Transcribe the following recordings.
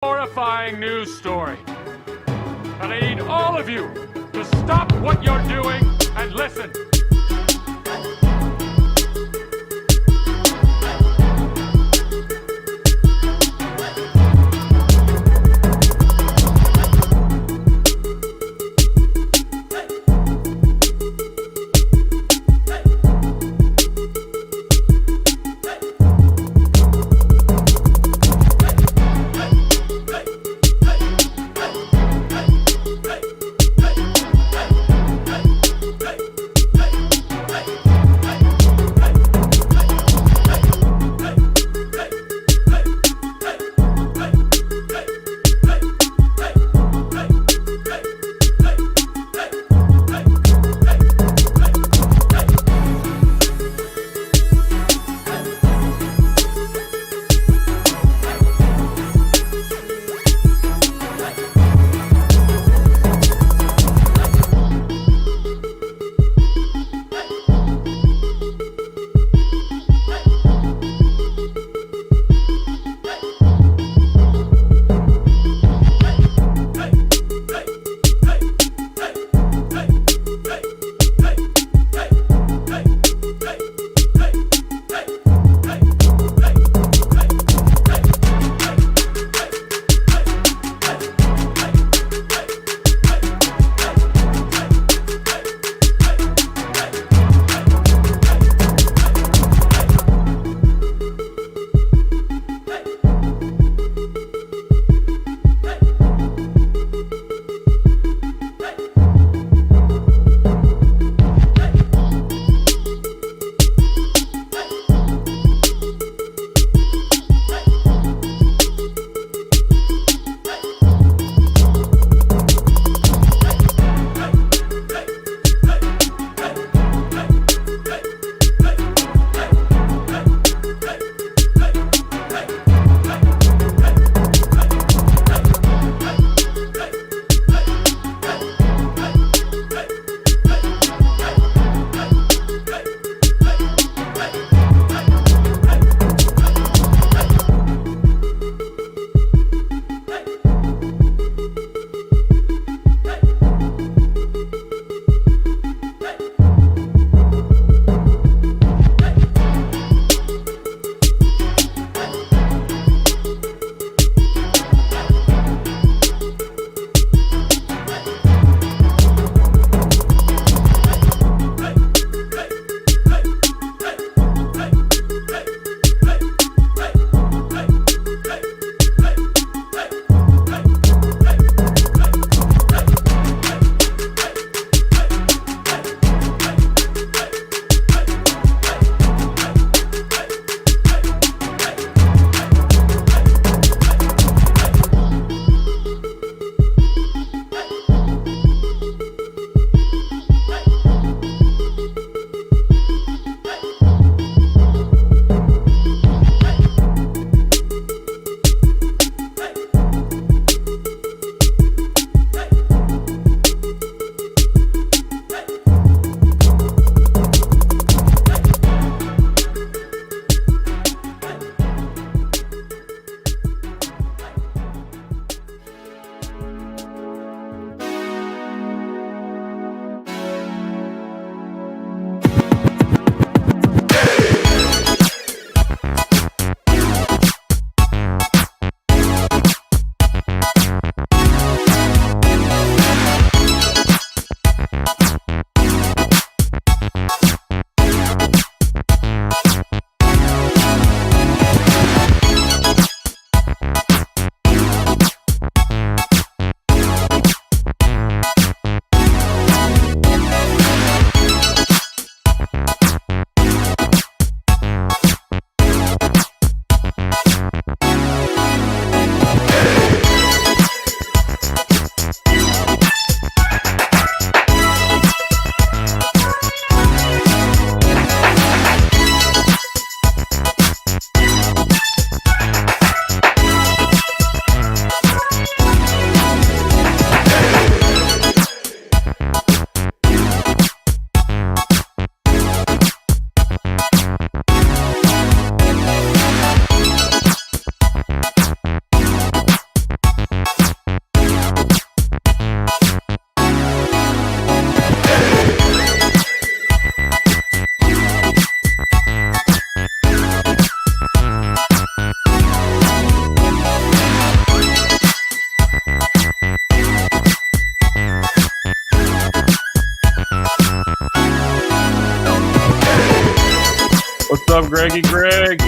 Horrifying news story. And I need all of you to stop what you're doing and listen. Greggy Greg.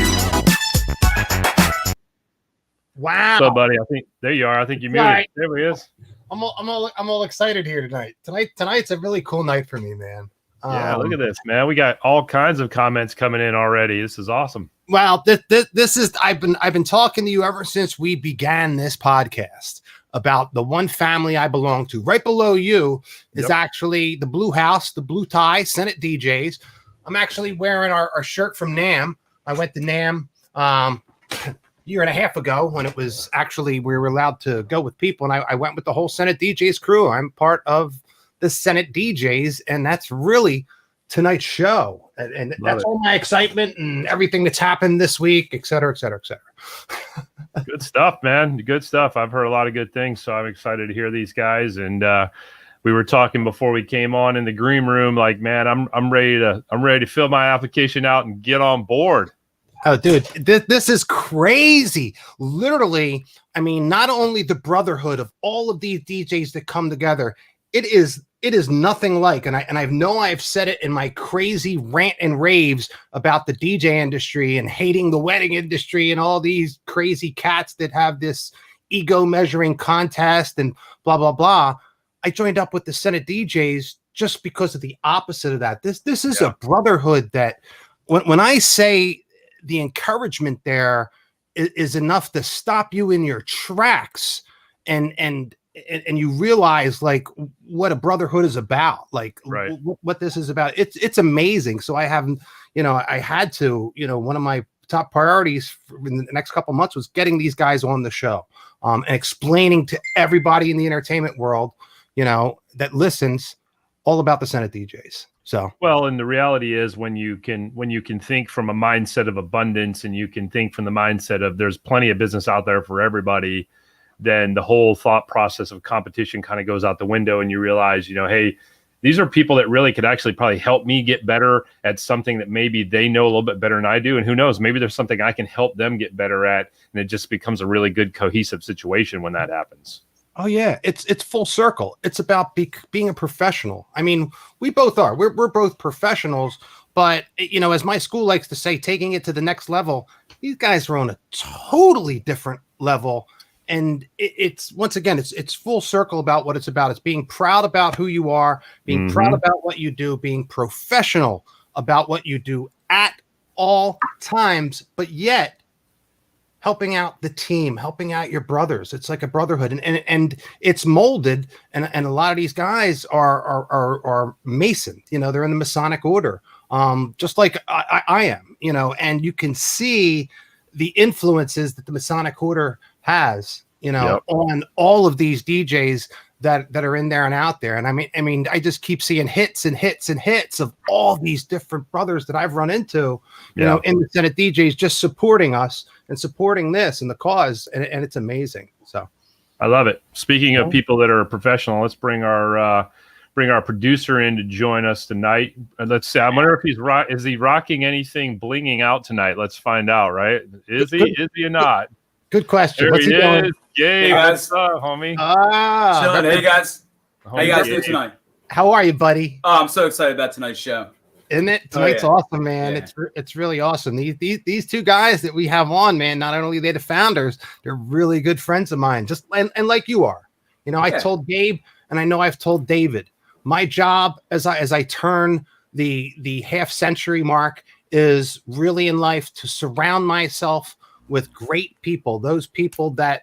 Wow. So, buddy, I think there you are. I think you muted. Right. There he is. I'm all excited here tonight. Tonight's a really cool night for me, man. Yeah, look at this, man. We got all kinds of comments coming in already. This is awesome. Well, this is I've been talking to you ever since we began this podcast about the one family I belong to. Right below you is actually the Blue House, the Blue Tie, Senate DJs. I'm actually wearing our shirt from NAMM. I went to NAMM year and a half ago when it was actually we were allowed to go with people, and I went with the whole Senate DJs crew. I'm part of the Senate DJs, and that's really tonight's show, and that's all my excitement and everything that's happened this week, et cetera, et cetera, et cetera. Good stuff, man. Good stuff. I've heard a lot of good things, so I'm excited to hear these guys. And we were talking before we came on in the green room, like, man, I'm ready to fill my application out and get on board. Oh, dude, this is crazy. Literally, I mean, not only the brotherhood of all of these DJs that come together, it is nothing like, and I know I've said it in my crazy rant and raves about the DJ industry and hating the wedding industry and all these crazy cats that have this ego measuring contest and blah, blah, blah. I joined up with the Senate DJs just because of the opposite of that. This is a brotherhood that when I say the encouragement there is enough to stop you in your tracks and you realize like what a brotherhood is about, like what this is about. It's amazing. So I haven't, I had to, one of my top priorities in the next couple of months was getting these guys on the show and explaining to everybody in the entertainment world, that listens all about the Senate DJs. So, well, and the reality is when you can think from a mindset of abundance and you can think from the mindset of there's plenty of business out there for everybody, then the whole thought process of competition kind of goes out the window, and you realize, hey, these are people that really could actually probably help me get better at something that maybe they know a little bit better than I do. And who knows, maybe there's something I can help them get better at. And it just becomes a really good cohesive situation when that happens. Oh yeah, it's full circle. It's about being a professional. I mean, we both are. We're both professionals, but as my school likes to say, taking it to the next level. These guys are on a totally different level, and it's once again, it's full circle about what it's about. It's being proud about who you are, being proud about what you do, being professional about what you do at all times, but yet helping out the team, helping out your brothers. It's like a brotherhood, and it's molded. And a lot of these guys are Mason. They're in the Masonic order, just like I am. And you can see the influences that the Masonic order has. On all of these DJs that are in there and out there. And I mean, I just keep seeing hits and hits and hits of all these different brothers that I've run into, in the Senate DJs, just supporting us and supporting this and the cause. And it's amazing. So I love it. Speaking of people that are professional, let's bring our producer in to join us tonight. Let's see. I wonder if is he rocking anything blinging out tonight? Let's find out, right? Is he or not? Good question. There What's he doing? Gabe, hey what's up, homie? Chilling. Hey guys. How you guys doing tonight? How are you, buddy? Oh, I'm so excited about tonight's show. Isn't it? Tonight's awesome, man. Yeah. It's really awesome. These two guys that we have on, man, not only are they the founders, they're really good friends of mine. Just and like you are. I told Gabe, and I know I've told David, my job as I turn the half century mark is really in life to surround myself with great people, those people that,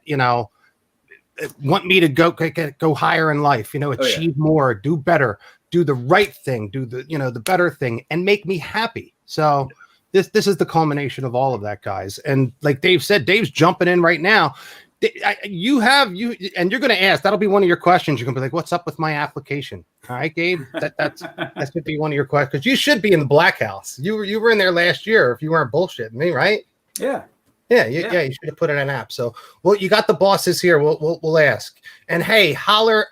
want me to go higher in life, achieve more, do better, do the right thing, do the better thing, and make me happy. So this is the culmination of all of that, guys. And like Dave said, Dave's jumping in right now. And you're going to ask, that'll be one of your questions. You're going to be like, what's up with my application? All right, Gabe, that should be one of your questions, because you should be in the Black House. You were in there last year if you weren't bullshitting me, right? Yeah. Yeah, you should have put in an app. So, well, you got the bosses here. We'll ask. And hey, holler.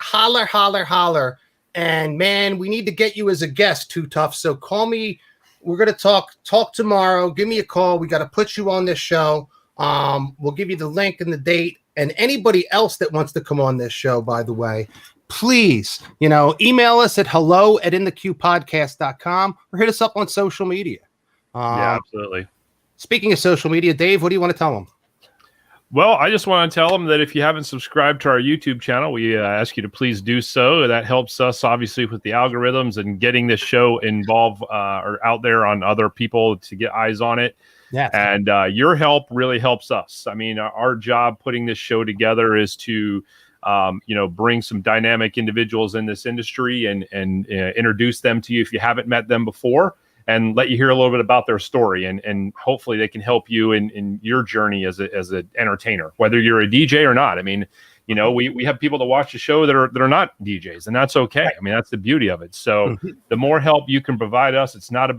And man, we need to get you as a guest, Too Tough. So call me. We're gonna talk tomorrow. Give me a call. We got to put you on this show. We'll give you the link and the date. And anybody else that wants to come on this show, by the way, please, email us at hello@intheqpodcast.com or hit us up on social media. Yeah, absolutely. Speaking of social media, Dave, what do you want to tell them? Well, I just want to tell them that if you haven't subscribed to our YouTube channel, we ask you to please do so. That helps us, obviously, with the algorithms and getting this show involved or out there on other people to get eyes on it. Yes. And your help really helps us. I mean, our job putting this show together is to, bring some dynamic individuals in this industry and introduce them to you if you haven't met them before, and let you hear a little bit about their story, and hopefully they can help you in your journey as an entertainer, whether you're a DJ or not. I mean, we have people that watch the show that are not DJs, and that's okay. I mean, that's the beauty of it. So the more help you can provide us, it's not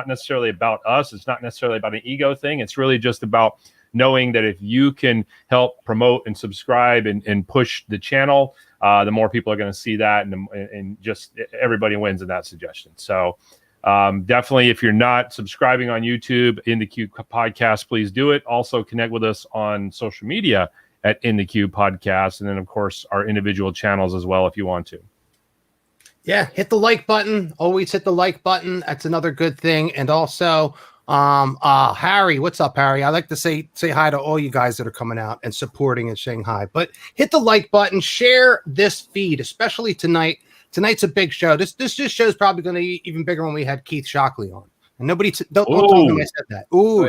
necessarily about us. It's not necessarily about an ego thing. It's really just about knowing that if you can help promote and subscribe and push the channel, the more people are going to see that, and just everybody wins in that suggestion. So definitely, if you're not subscribing on YouTube, In the Queue Podcast, please do it. Also connect with us on social media at In the Queue Podcast, and then of course our individual channels as well if you want to. Yeah, hit the like button. Always hit the like button. That's another good thing. And also, Harry, what's up, Harry? I like to say hi to all you guys that are coming out and supporting and saying hi. But hit the like button, share this feed, especially tonight. Tonight's a big show. This show's probably going to be even bigger when we had Keith Shockley on. And nobody don't tell him I said that. Ooh,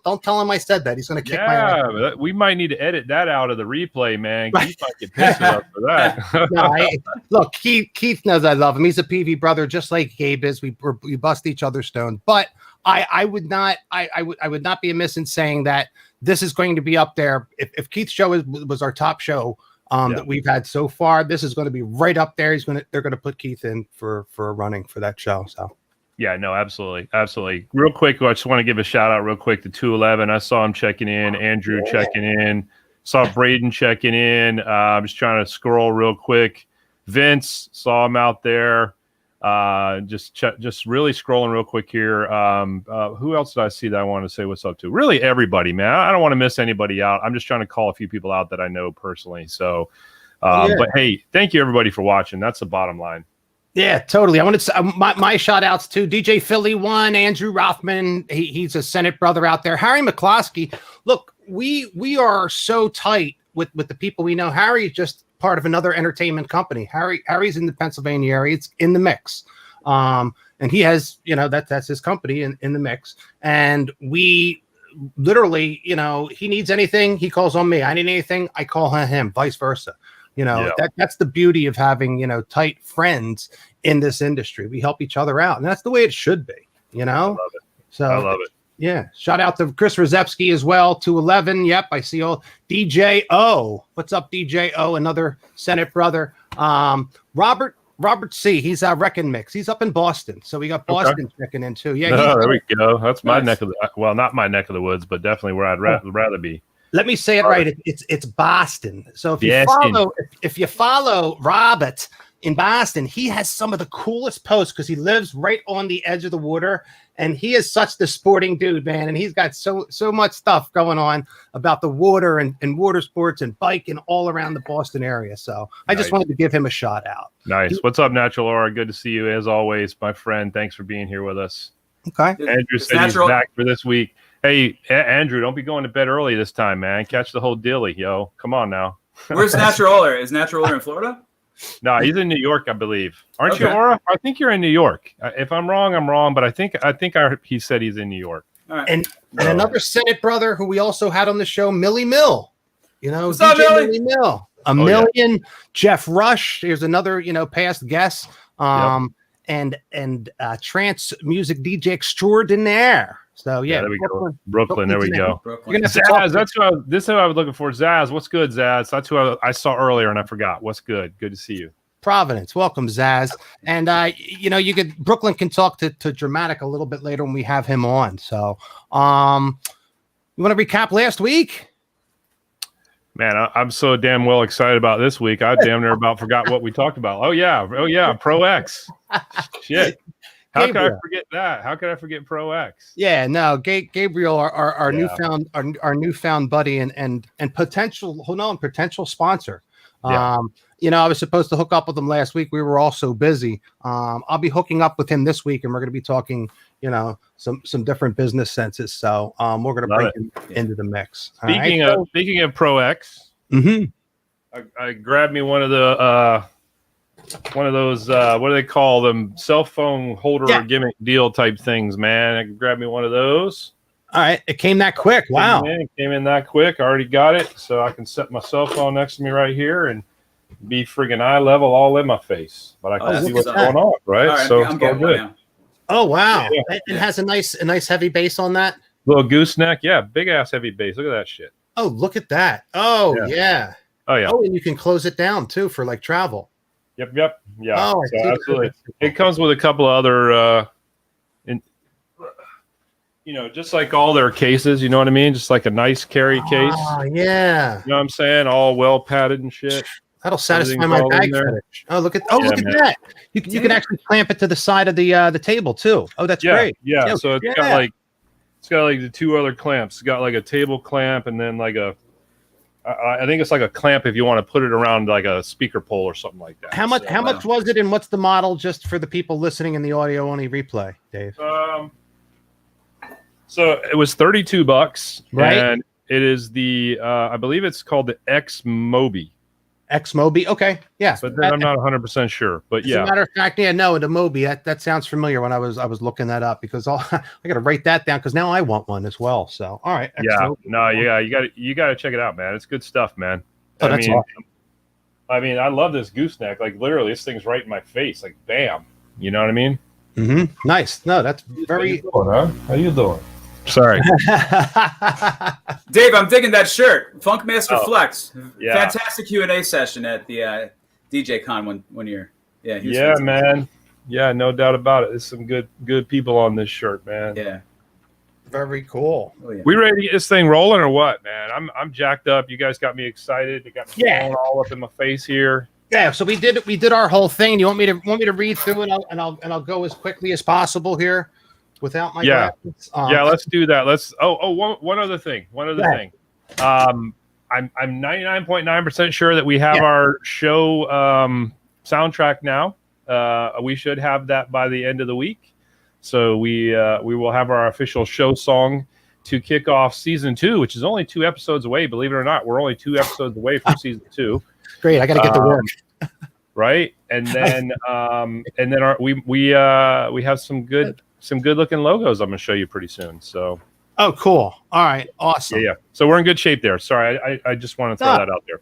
don't tell him I said that. He's going to kick my ass. Yeah, we might need to edit that out of the replay, man. Keith might get pissed off for that. Look, Keith knows I love him. He's a PV brother, just like Gabe is. We bust each other's stone. But I would not be amiss in saying that this is going to be up there. If Keith's show was our top show that we've had so far, this is going to be right up there. They're going to put Keith in for a running for that show. So yeah, no, absolutely. Real quick, I just want to give a shout out real quick to 211. I saw him checking in, Andrew checking in, saw Braden checking in. I'm just trying to scroll real quick. Vince, saw him out there. Just really scrolling real quick here. Who else did I see that I want to say what's up to? Really everybody, man. I don't want to miss anybody out. I'm just trying to call a few people out that I know personally. So, but hey, thank you everybody for watching. That's the bottom line. Yeah, totally. I want to say my shout outs to DJ Philly 1, Andrew Rothman. He's a Senate brother out there. Harry McCloskey. Look, we are so tight with the people we know. Harry is just part of another entertainment company. Harry's in the Pennsylvania area. It's in the mix. And he has, that's his company in the mix. And we literally, he needs anything, he calls on me. I need anything, I call him, vice versa. That's the beauty of having, tight friends in this industry. We help each other out, and that's the way it should be, I love it. So I love it. Yeah. Shout out to Chris Rozepski as well, 211. Yep. I see all DJ O. What's up, DJ O? Another Senate brother. Robert C. He's our Reckon Mix. He's up in Boston. So we got Boston checking in too. Yeah. There we go. That's my neck of the, well, not my neck of the woods, but definitely where I'd rather be. Let me say it right. It's Boston. So if you follow Robert in Boston, he has some of the coolest posts because he lives right on the edge of the water, and he is such the sporting dude, man. And he's got so much stuff going on about the water and water sports and biking all around the Boston area. So I just wanted to give him a shout out. Nice. What's up, Natural Aura? Good to see you as always, my friend. Thanks for being here with us. Okay. Andrew said he's back for this week. Hey, Andrew, don't be going to bed early this time, man. Catch the whole dilly, yo. Come on now. Where's Natural Aura? Is Natural Aura in Florida? No, he's in New York, I believe. Aren't you, Aura? I think you're in New York. If I'm wrong, I'm wrong. But I think he said he's in New York. All right. And another Senate brother who we also had on the show, Millie Mill. What's up, Millie Mill. Million. Jeff Rush. Here's another, past guest. And trance music DJ extraordinaire. So yeah, there we go. Brooklyn, there we go. Zaz, this is who I was looking for. Zaz, what's good, Zaz? That's who I saw earlier and I forgot. What's good? Good to see you. Providence, welcome, Zaz. And Brooklyn can talk to Dramatic a little bit later when we have him on. So, you want to recap last week? Man, I'm so damn well excited about this week. I damn near about forgot what we talked about. Oh yeah, Pro X. Shit. How could I forget that? How could I forget Pro X? Yeah, no, Gabriel, our newfound buddy and potential sponsor. Yeah. I was supposed to hook up with him last week. We were all so busy. I'll be hooking up with him this week, and we're going to be talking, some different business senses. So we're going to bring him into the mix. Speaking of Pro X, I grabbed me one of those what do they call them, cell phone holder gimmick deal type things, man. I grabbed me one of those. All right, it came that quick. Wow, it came in that quick. I already got it, so I can set my cell phone next to me right here and be friggin' eye level all in my face, but I can see what's going on, right? All right, so I'm it's all good. now. Oh wow, it has a nice heavy bass on that. Little gooseneck, big ass heavy bass. Look at that shit. Oh, look at that. Oh yeah. Oh yeah. Oh, and you can close it down too for like travel. Yep. Yeah. Oh, so absolutely. It comes with a couple of other, just like all their cases. You know what I mean? Just like a nice carry case. Oh yeah. You know what I'm saying? All well padded and shit. That'll satisfy my bag fetish. Oh, look at that. You can actually clamp it to the side of the table too. Oh, that's great. Yeah. So it's got like the two other clamps. It's got like a table clamp and then like I think it's like a clamp if you want to put it around like a speaker pole or something like that. How much was it, and what's the model, just for the people listening in the audio only replay, Dave? So it was $32, right? And it is the I believe it's called the X Mobi. X Mobi, okay, yes, but then I'm not 100% sure. But as a matter of fact, the Mobi, that sounds familiar when I was looking that up, because I got to write that down because now I want one as well. So all right, Mobi. You got to check it out, man. It's good stuff, man. Oh, that's awesome. I mean, I love this gooseneck. Like literally, this thing's right in my face. Like bam, you know what I mean? Mm-hmm. Nice. No, that's very. How you doing? Sorry. Dave, I'm digging that shirt. Funkmaster Flex. Yeah. Fantastic Q&A session at the DJ Con one year. Yeah, man. Yeah, no doubt about it. There's some good people on this shirt, man. Yeah. Very cool. Oh, yeah. We ready to get this thing rolling or what, man? I'm jacked up. You guys got me excited. It got me going all up in my face here. Yeah, so we did our whole thing. You want me to read through it, and I'll go as quickly as possible here without my glasses? Let's do that. One other thing. I'm 99.9% sure that we have our show soundtrack now. We should have that by the end of the week. So we will have our official show song to kick off season 2, which is only 2 episodes away. Believe it or not, we're only 2 episodes away from season 2. Great, I got to get to work. Right, and then we have some good looking logos. I'm going to show you pretty soon. So. Oh, cool! All right, awesome. Yeah. So we're in good shape there. Sorry, I just want to throw that out there.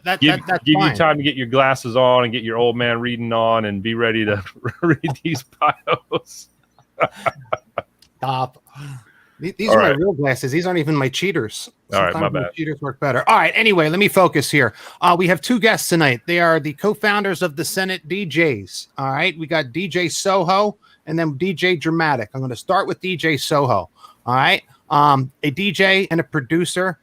That's give fine. You time to get your glasses on and get your old man reading on and be ready to read these bios. Stop. These are my real glasses. These aren't even my cheaters. All right, my bad. Cheaters work better. All right. Anyway, let me focus here. We have 2 guests tonight. They are the co-founders of the Senate DJs. All right. We got DJ Sojo and then DJ Dramadik. I'm going to start with DJ Sojo. All right. A DJ and a producer.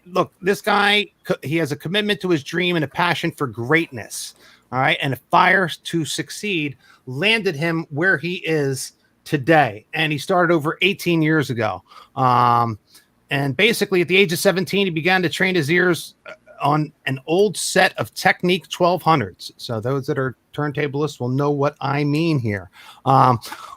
Look, this guy, he has a commitment to his dream and a passion for greatness. All right. And a fire to succeed landed him where he is today. And he started over 18 years ago. And basically at the age of 17, he began to train his ears on an old set of Technics 1200s. So those that are turntablists will know what I mean here.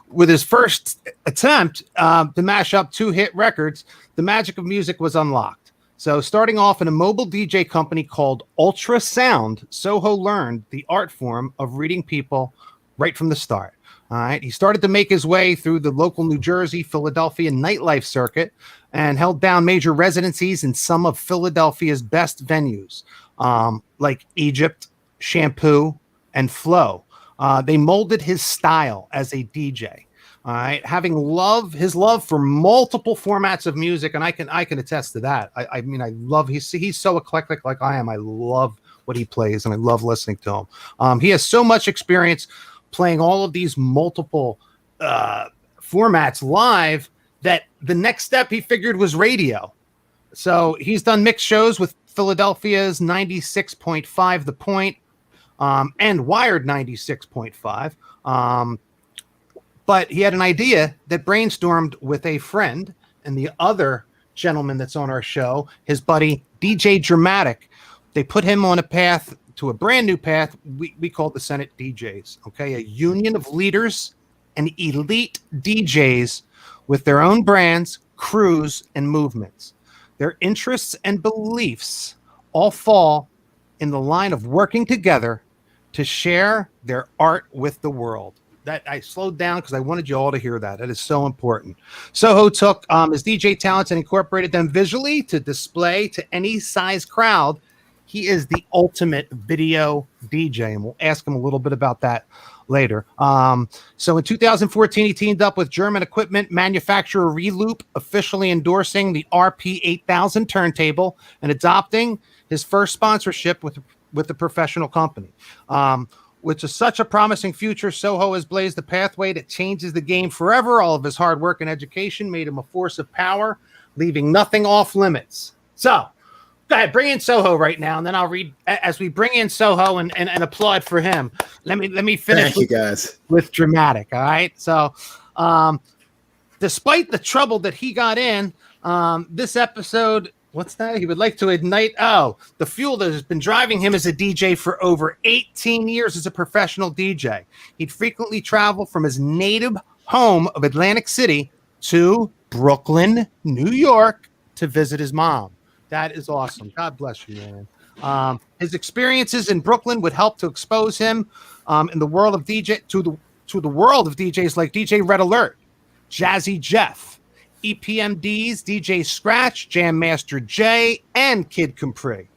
With his first attempt to mash up 2 hit records, the magic of music was unlocked. So starting off in a mobile DJ company called UltraSound, Sojo learned the art form of reading people right from the start. All right. He started to make his way through the local New Jersey, Philadelphia nightlife circuit and held down major residencies in some of Philadelphia's best venues, like Egypt, Shampoo, and Flow. They molded his style as a DJ. All right, having his love for multiple formats of music, and I can attest to that. I mean, I love he's so eclectic like I am. I love what he plays, and I love listening to him. He has so much experience playing all of these multiple formats live that the next step he figured was radio. So he's done mixed shows with Philadelphia's 96.5 The Point and Wired 96.5. But he had an idea that brainstormed with a friend and the other gentleman that's on our show, his buddy DJ Dramadik, they put him on a path to a brand new path we call the Senate DJs, okay? A union of leaders and elite DJs with their own brands, crews, and movements. Their interests and beliefs all fall in the line of working together to share their art with the world. That I slowed down because I wanted you all to hear that. That is so important. Soho took his DJ talents and incorporated them visually to display to any size crowd. He is the ultimate video DJ, and we'll ask him a little bit about that later. So in 2014, he teamed up with German equipment manufacturer Reloop, officially endorsing the RP8000 turntable and adopting his first sponsorship with the professional company. Which is such a promising future. Soho has blazed the pathway that changes the game forever. All of his hard work and education made him a force of power, leaving nothing off limits. So, go ahead, bring in Soho right now, and then I'll read as we bring in Soho and applaud for him. Let me finish. Thank you guys with Dramatic. All right. So, despite the trouble that he got in, this episode. What's that? He would like to ignite. Oh, the fuel that has been driving him as a DJ for over 18 years as a professional DJ. He'd frequently travel from his native home of Atlantic City to Brooklyn, New York to visit his mom. That is awesome. God bless you, man. His experiences in Brooklyn would help to expose him in the world of DJ to the world of DJs like DJ Red Alert, Jazzy Jeff, EPMDs, DJ Scratch, Jam Master J, and Kid Capri.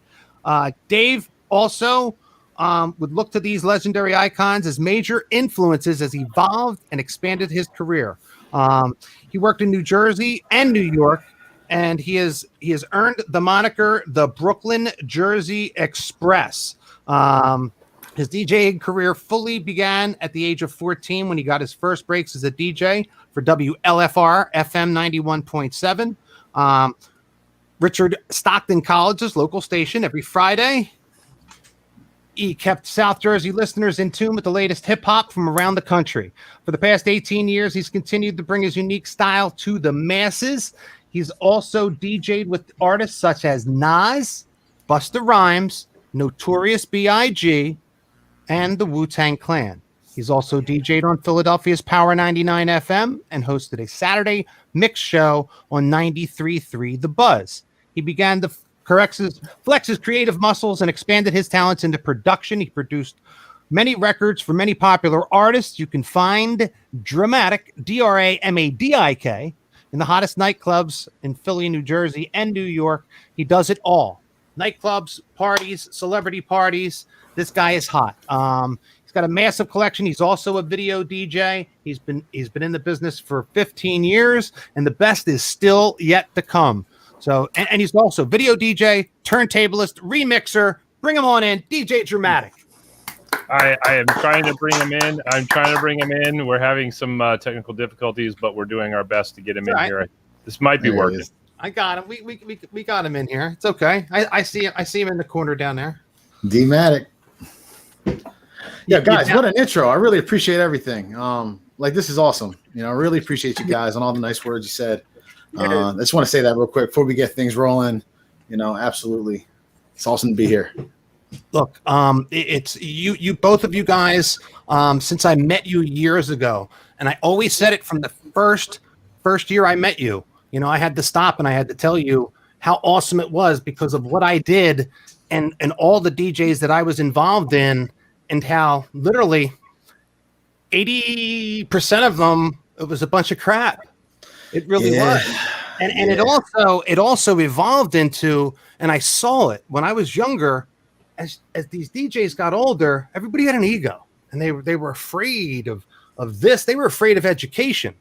Dave also would look to these legendary icons as major influences as he evolved and expanded his career. He worked in New Jersey and New York, and he has earned the moniker the Brooklyn Jersey Express. His DJing career fully began at the age of 14 when he got his first breaks as a DJ for WLFR FM 91.7. Richard Stockton College's local station every Friday. He kept South Jersey listeners in tune with the latest hip hop from around the country. For the past 18 years, he's continued to bring his unique style to the masses. He's also DJ'd with artists such as Nas, Busta Rhymes, Notorious B.I.G., and the Wu-Tang Clan. He's also DJ'd on Philadelphia's Power 99 FM and hosted a Saturday mix show on 93.3 The Buzz. He began to flex his creative muscles and expanded his talents into production. He produced many records for many popular artists. You can find Dramadik, Dramadik, in the hottest nightclubs in Philly, New Jersey, and New York. He does it all. Nightclubs, parties, celebrity parties. This guy is hot. He's got a massive collection. He's also a video DJ. He's been in the business for 15 years, and the best is still yet to come. So, and he's also video DJ, turntablist, remixer. Bring him on in, DJ Dramadik. I am trying to bring him in. We're having some technical difficulties, but we're doing our best to get him in here. This might be working. I got him. We got him in here. It's okay. I see him in the corner down there. D-Matic. Yeah, guys, what an intro. I really appreciate everything. This is awesome. I really appreciate you guys and all the nice words you said. I just want to say that real quick before we get things rolling. Absolutely. It's awesome to be here. Look, it's you both of you guys, since I met you years ago, and I always said it from the first year I met you. I had to stop and I had to tell you how awesome it was because of what I did and all the DJs that I was involved in, and how literally 80% of them, it was a bunch of crap. It really was. And it also evolved into, and I saw it when I was younger, as these DJs got older, everybody had an ego, and they were afraid of this. They were afraid of education.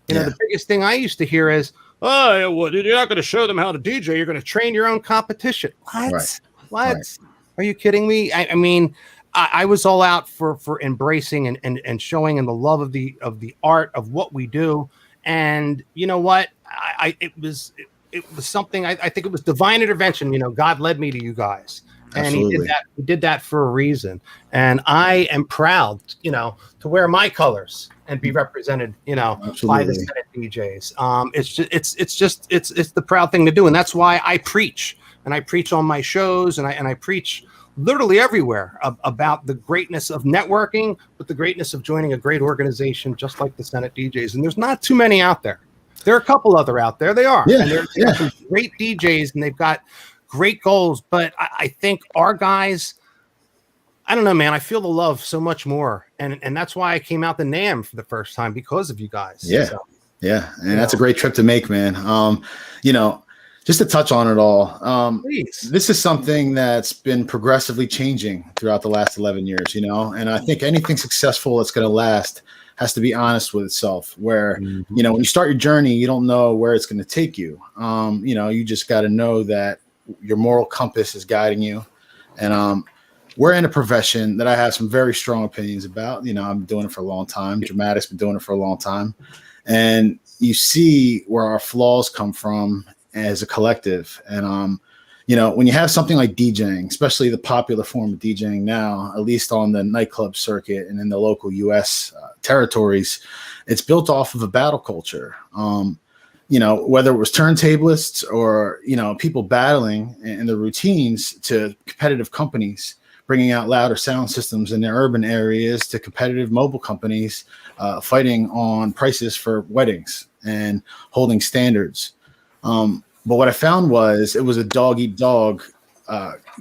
The biggest thing I used to hear is, "Oh, well, you're not going to show them how to DJ. You're going to train your own competition." What? Right. What? Right. Are you kidding me? I mean, I was all out for embracing and showing and the love of the art of what we do. And you know what? It was something. I think it was divine intervention. God led me to you guys. And Absolutely. he did that for a reason. And I am proud, to wear my colors and be represented, by the Senate DJs. It's the proud thing to do. And that's why I preach. and I preach on my shows, and I preach literally everywhere about the greatness of networking, but the greatness of joining a great organization just like the Senate DJs. And there's not too many out there. There are a couple other out there. They are. Yeah, and they're some great DJs, and they've got great goals. But I think our guys, I don't know, man. I feel the love so much more. And that's why I came out the NAM for the first time, because of you guys. Yeah. So, yeah. And that's a great trip to make, man. Just to touch on it all, this is something that's been progressively changing throughout the last 11 years, and I think anything successful that's going to last has to be honest with itself, where, when you start your journey, you don't know where it's going to take you. You just got to know that your moral compass is guiding you. And we're in a profession that I have some very strong opinions about. I've been doing it for a long time. Dramatic's been doing it for a long time. And you see where our flaws come from as a collective. And, when you have something like DJing, especially the popular form of DJing now, at least on the nightclub circuit and in the local US territories, it's built off of a battle culture. Whether it was turntablists or, people battling in the routines, to competitive companies bringing out louder sound systems in their urban areas, to competitive mobile companies fighting on prices for weddings and holding standards. But what I found was it was a dog eat dog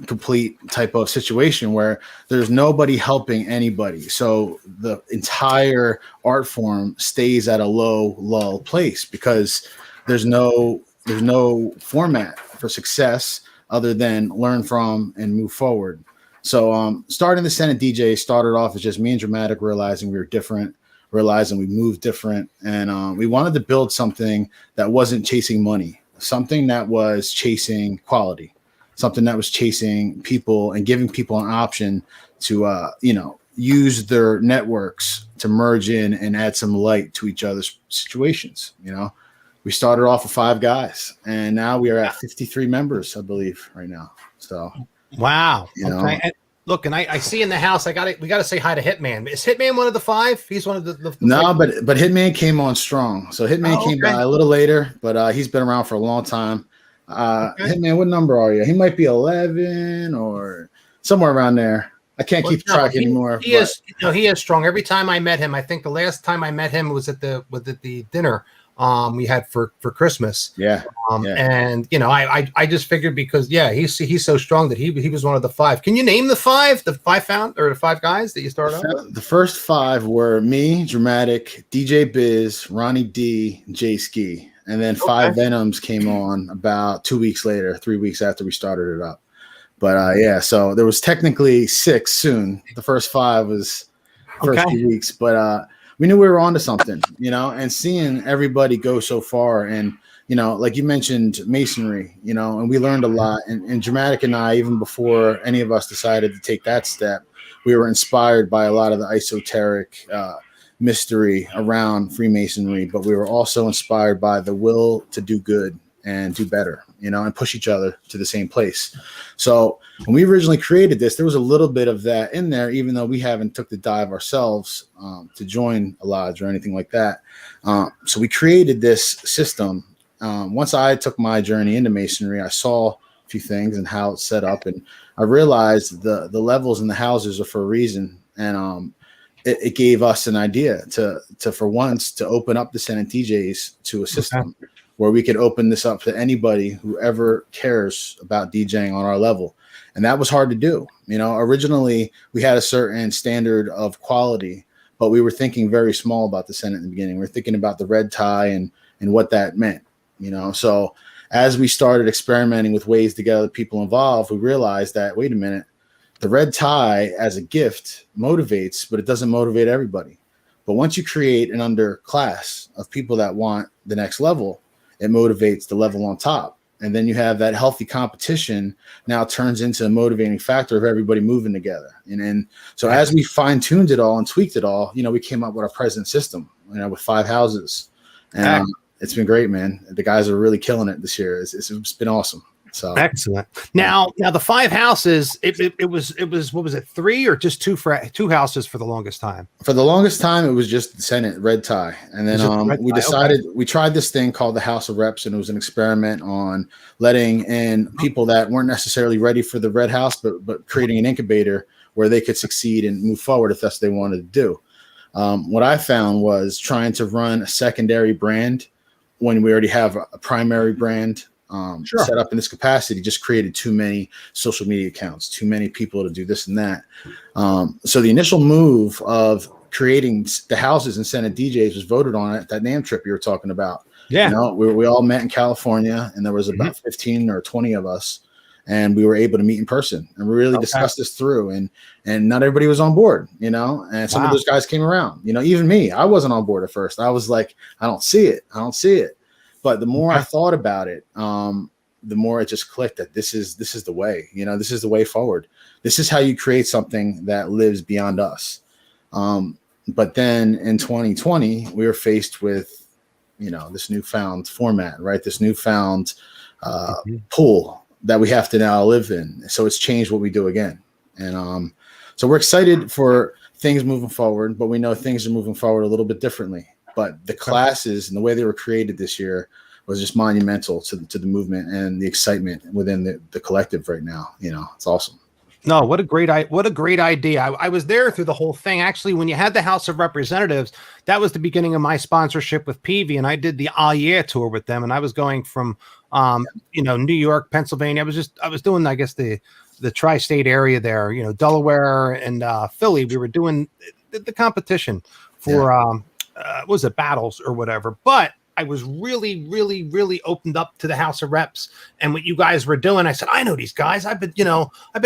complete type of situation where there's nobody helping anybody. So the entire art form stays at a low lull place because there's no format for success other than learn from and move forward. So starting the Senate DJ started off as just me and Dramatic realizing we were different, realizing we moved different, and we wanted to build something that wasn't chasing money. Something that was chasing quality, something that was chasing people and giving people an option to, use their networks to merge in and add some light to each other's situations. We started off with 5 guys, and now we are at 53 members, I believe, right now. So, wow. Okay. And look, and I see in the house, we got to say hi to Hitman. Is Hitman one of the 5? He's one of the no, but Hitman came on strong. So Hitman came by a little later, but he's been around for a long time. Hitman, what number are you? He might be 11 or somewhere around there. I can't keep track anymore. He is strong. Every time I met him, I think the last time I met him was at the dinner we had for Christmas. Yeah. And I just figured because he's so strong that he was one of the 5. Can you name the 5 guys that you started off with? The first 5 were me, Dramatic, DJ Biz, Ronnie D, Jay Ski, and then 5 Venoms came on about 2 weeks later, 3 weeks after we started it up. But so there was technically 6 soon. The first 5 was first few weeks, but we knew we were onto something, and seeing everybody go so far. And, like you mentioned, masonry, and we learned a lot. And Dramatic and I, even before any of us decided to take that step, we were inspired by a lot of the esoteric mystery around Freemasonry, but we were also inspired by the will to do good and do better, and push each other to the same place. So when we originally created this, there was a little bit of that in there, even though we haven't took the dive ourselves to join a lodge or anything like that. So we created this system. Once I took my journey into Masonry, I saw a few things and how it's set up, and I realized the levels in the houses are for a reason. And it gave us an idea to for once to open up the Senate DJs to a system where we could open this up to anybody who ever cares about DJing on our level. And that was hard to do. Originally we had a certain standard of quality, but we were thinking very small about the Senate in the beginning. We were thinking about the red tie and what that meant, So as we started experimenting with ways to get other people involved, we realized that, wait a minute, the red tie as a gift motivates, but it doesn't motivate everybody. But once you create an underclass of people that want the next level, it motivates the level on top. And then you have that healthy competition now turns into a motivating factor of everybody moving together. And so as we fine-tuned it all and tweaked it all, we came up with our present system, with 5 houses. And it's been great, man. The guys are really killing it this year. It's been awesome. So excellent. Now the 5 houses, it was what was it, 3 or just 2 for 2 houses for the longest time? For the longest time, it was just the Senate red tie, and then we decided we tried this thing called the House of Reps, and it was an experiment on letting in people that weren't necessarily ready for the red house, but creating an incubator where they could succeed and move forward if that's what they wanted to do. What I found was trying to run a secondary brand when we already have a primary brand set up in this capacity just created too many social media accounts, too many people to do this and that. So the initial move of creating the houses and Senate DJs was voted on at that NAMM trip you were talking about. Yeah. You know, we all met in California, and there was about 15 or 20 of us, and we were able to meet in person and really discuss this through. And not everybody was on board, you know, and some of those guys came around, you know, even me, I wasn't on board at first. I was like, I don't see it. But the more I thought about it, the more it just clicked that this is the way, you know, this is the way forward. This is how you create something that lives beyond us. But then in 2020, we were faced with, you know, this newfound format, right? This newfound pool that we have to now live in. So it's changed what we do again. And so we're excited for things moving forward, but we know things are moving forward a little bit differently. But the classes and the way they were created this year was just monumental to the movement and the excitement within the collective right now. You know, it's awesome. No, what a great idea. I was there through the whole thing. Actually, when you had the House of Representatives, that was the beginning of my sponsorship with Peavy, and I did the All Year tour with them. And I was going from, you know, New York, Pennsylvania. I was doing, I guess, the tri-state area there, you know, Delaware and Philly. We were doing the competition for, was it battles or whatever, but I was really opened up to the House of Reps and what you guys were doing. I said, I know these guys. I've been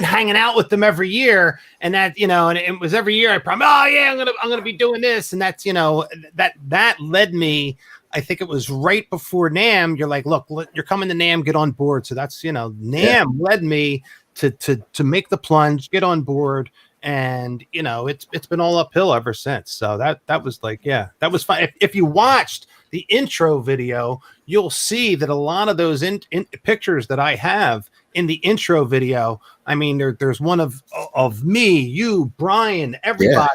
hanging out with them every year, and that, you know, and it was every year I promised, oh yeah, I'm gonna be doing this, and that's, you know, that led me. I think it was right before NAMM. You're like, look, you're coming to NAMM, get on board. So that's, you know, NAMM led me to make the plunge, get on board. And, you know, it's been all uphill ever since. So that was like, yeah, that was fun. If you watched the intro video, you'll see that a lot of those in pictures that I have in the intro video, I mean, there's one of me, you, Brian, everybody,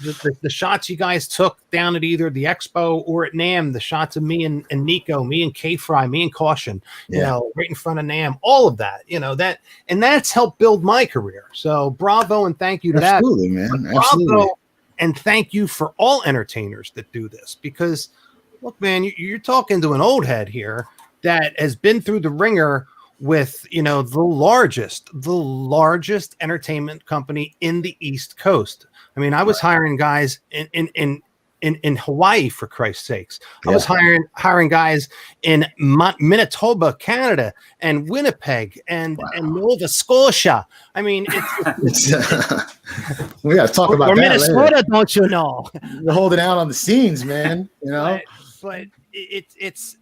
the shots you guys took down at either the expo or at NAMM, the shots of me and Nico, me and K-Fry, me and Caution, you know, right in front of NAMM, all of that, you know, and that's helped build my career. So bravo and thank you to that. Absolutely, man. Absolutely. Bravo and thank you for all entertainers that do this, because look, man, you're talking to an old head here that has been through the ringer with, you know, the largest entertainment company in the East Coast. I mean, I was hiring guys in Hawaii, for Christ's sakes. I was hiring guys in Manitoba, Canada, and Winnipeg, and Nova Scotia. I mean, it's we got to talk about or that Minnesota, later. don't you know? You're holding out on the scenes, man. You know, but it's.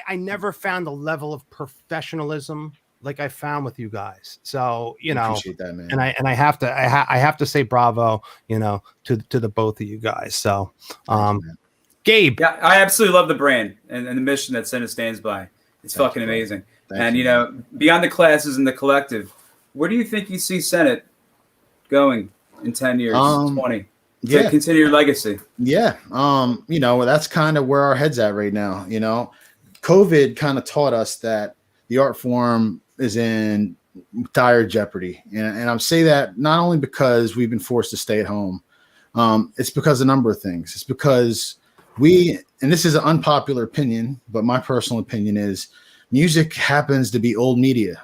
I never found the level of professionalism like I found with you guys. So, you know, appreciate that, man. And I have to say bravo, you know, to the both of you guys. So, Gabe. Yeah, I absolutely love the brand and the mission that Senate stands by. It's fucking amazing. And, you know, beyond the classes and the collective, where do you think you see Senate going in 10 years, 20? To continue your legacy? Yeah. You know, that's kind of where our head's at right now. You know, COVID kind of taught us that the art form is in dire jeopardy. And I'm saying that not only because we've been forced to stay at home. It's because of a number of things. It's because and this is an unpopular opinion, but my personal opinion is music happens to be old media.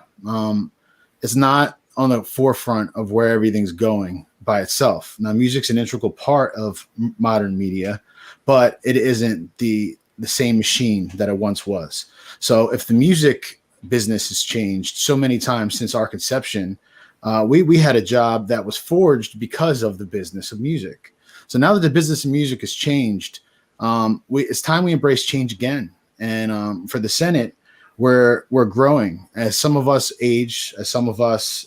It's not on the forefront of where everything's going by itself. Now, music's an integral part of modern media, but it isn't the same machine that it once was. So if the music business has changed so many times since our conception, we had a job that was forged because of the business of music. So now that the business of music has changed, it's time we embrace change again. And for the Senate, we're growing as some of us age, as some of us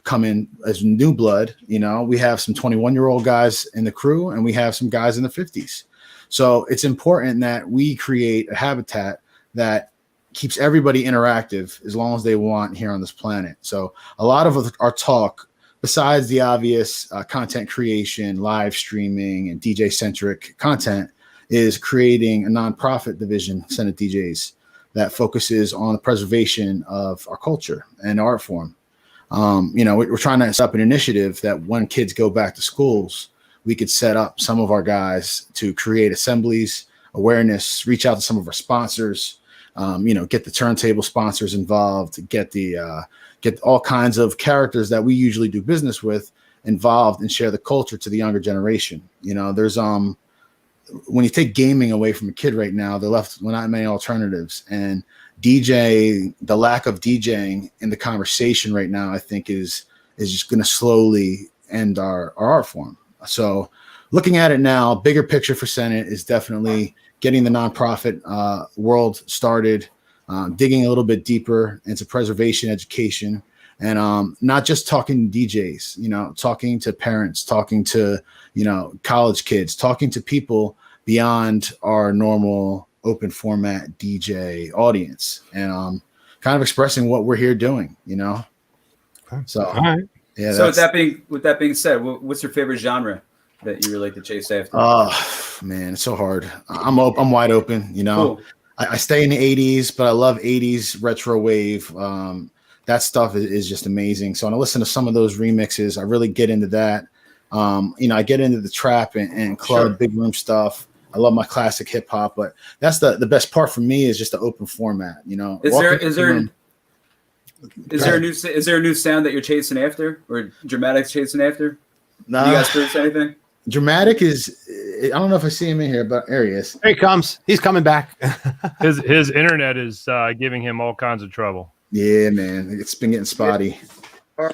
come in as new blood. You know, we have some 21-year-old guys in the crew, and we have some guys in the 50s. So it's important that we create a habitat that keeps everybody interactive as long as they want here on this planet. So a lot of our talk, besides the obvious content creation, live streaming, and DJ centric content, is creating a nonprofit division, Senate DJs, that focuses on the preservation of our culture and art form. We're trying to set up an initiative that when kids go back to schools, we could set up some of our guys to create assemblies, awareness, reach out to some of our sponsors, get the turntable sponsors involved, get all kinds of characters that we usually do business with involved and share the culture to the younger generation. There's when you take gaming away from a kid right now, they're left with not many alternatives. And the lack of DJing in the conversation right now, I think is just going to slowly end our art form. So looking at it now, bigger picture for Senate is definitely getting the nonprofit world started, digging a little bit deeper into preservation education, and not just talking to DJs, talking to parents, talking to, college kids, talking to people beyond our normal open format DJ audience, and kind of expressing what we're here doing, So, all right. Yeah. So with that being said, what's your favorite genre that you really like to chase after? Oh man, it's so hard. I'm wide open, Cool. I stay in the 80s, but I love 80s retro wave. That stuff is just amazing. So when I listen to some of those remixes, I really get into that. I get into the trap and club big room stuff. I love my classic hip hop, but that's the best part for me is just the open format. Is there a new sound that you're chasing after, or Dramatic's chasing after? Nah, do you guys produce anything? Dramatic is. I don't know if I see him in here, but there he is. Here he comes. He's coming back. His internet is giving him all kinds of trouble. Yeah, man, it's been getting spotty. But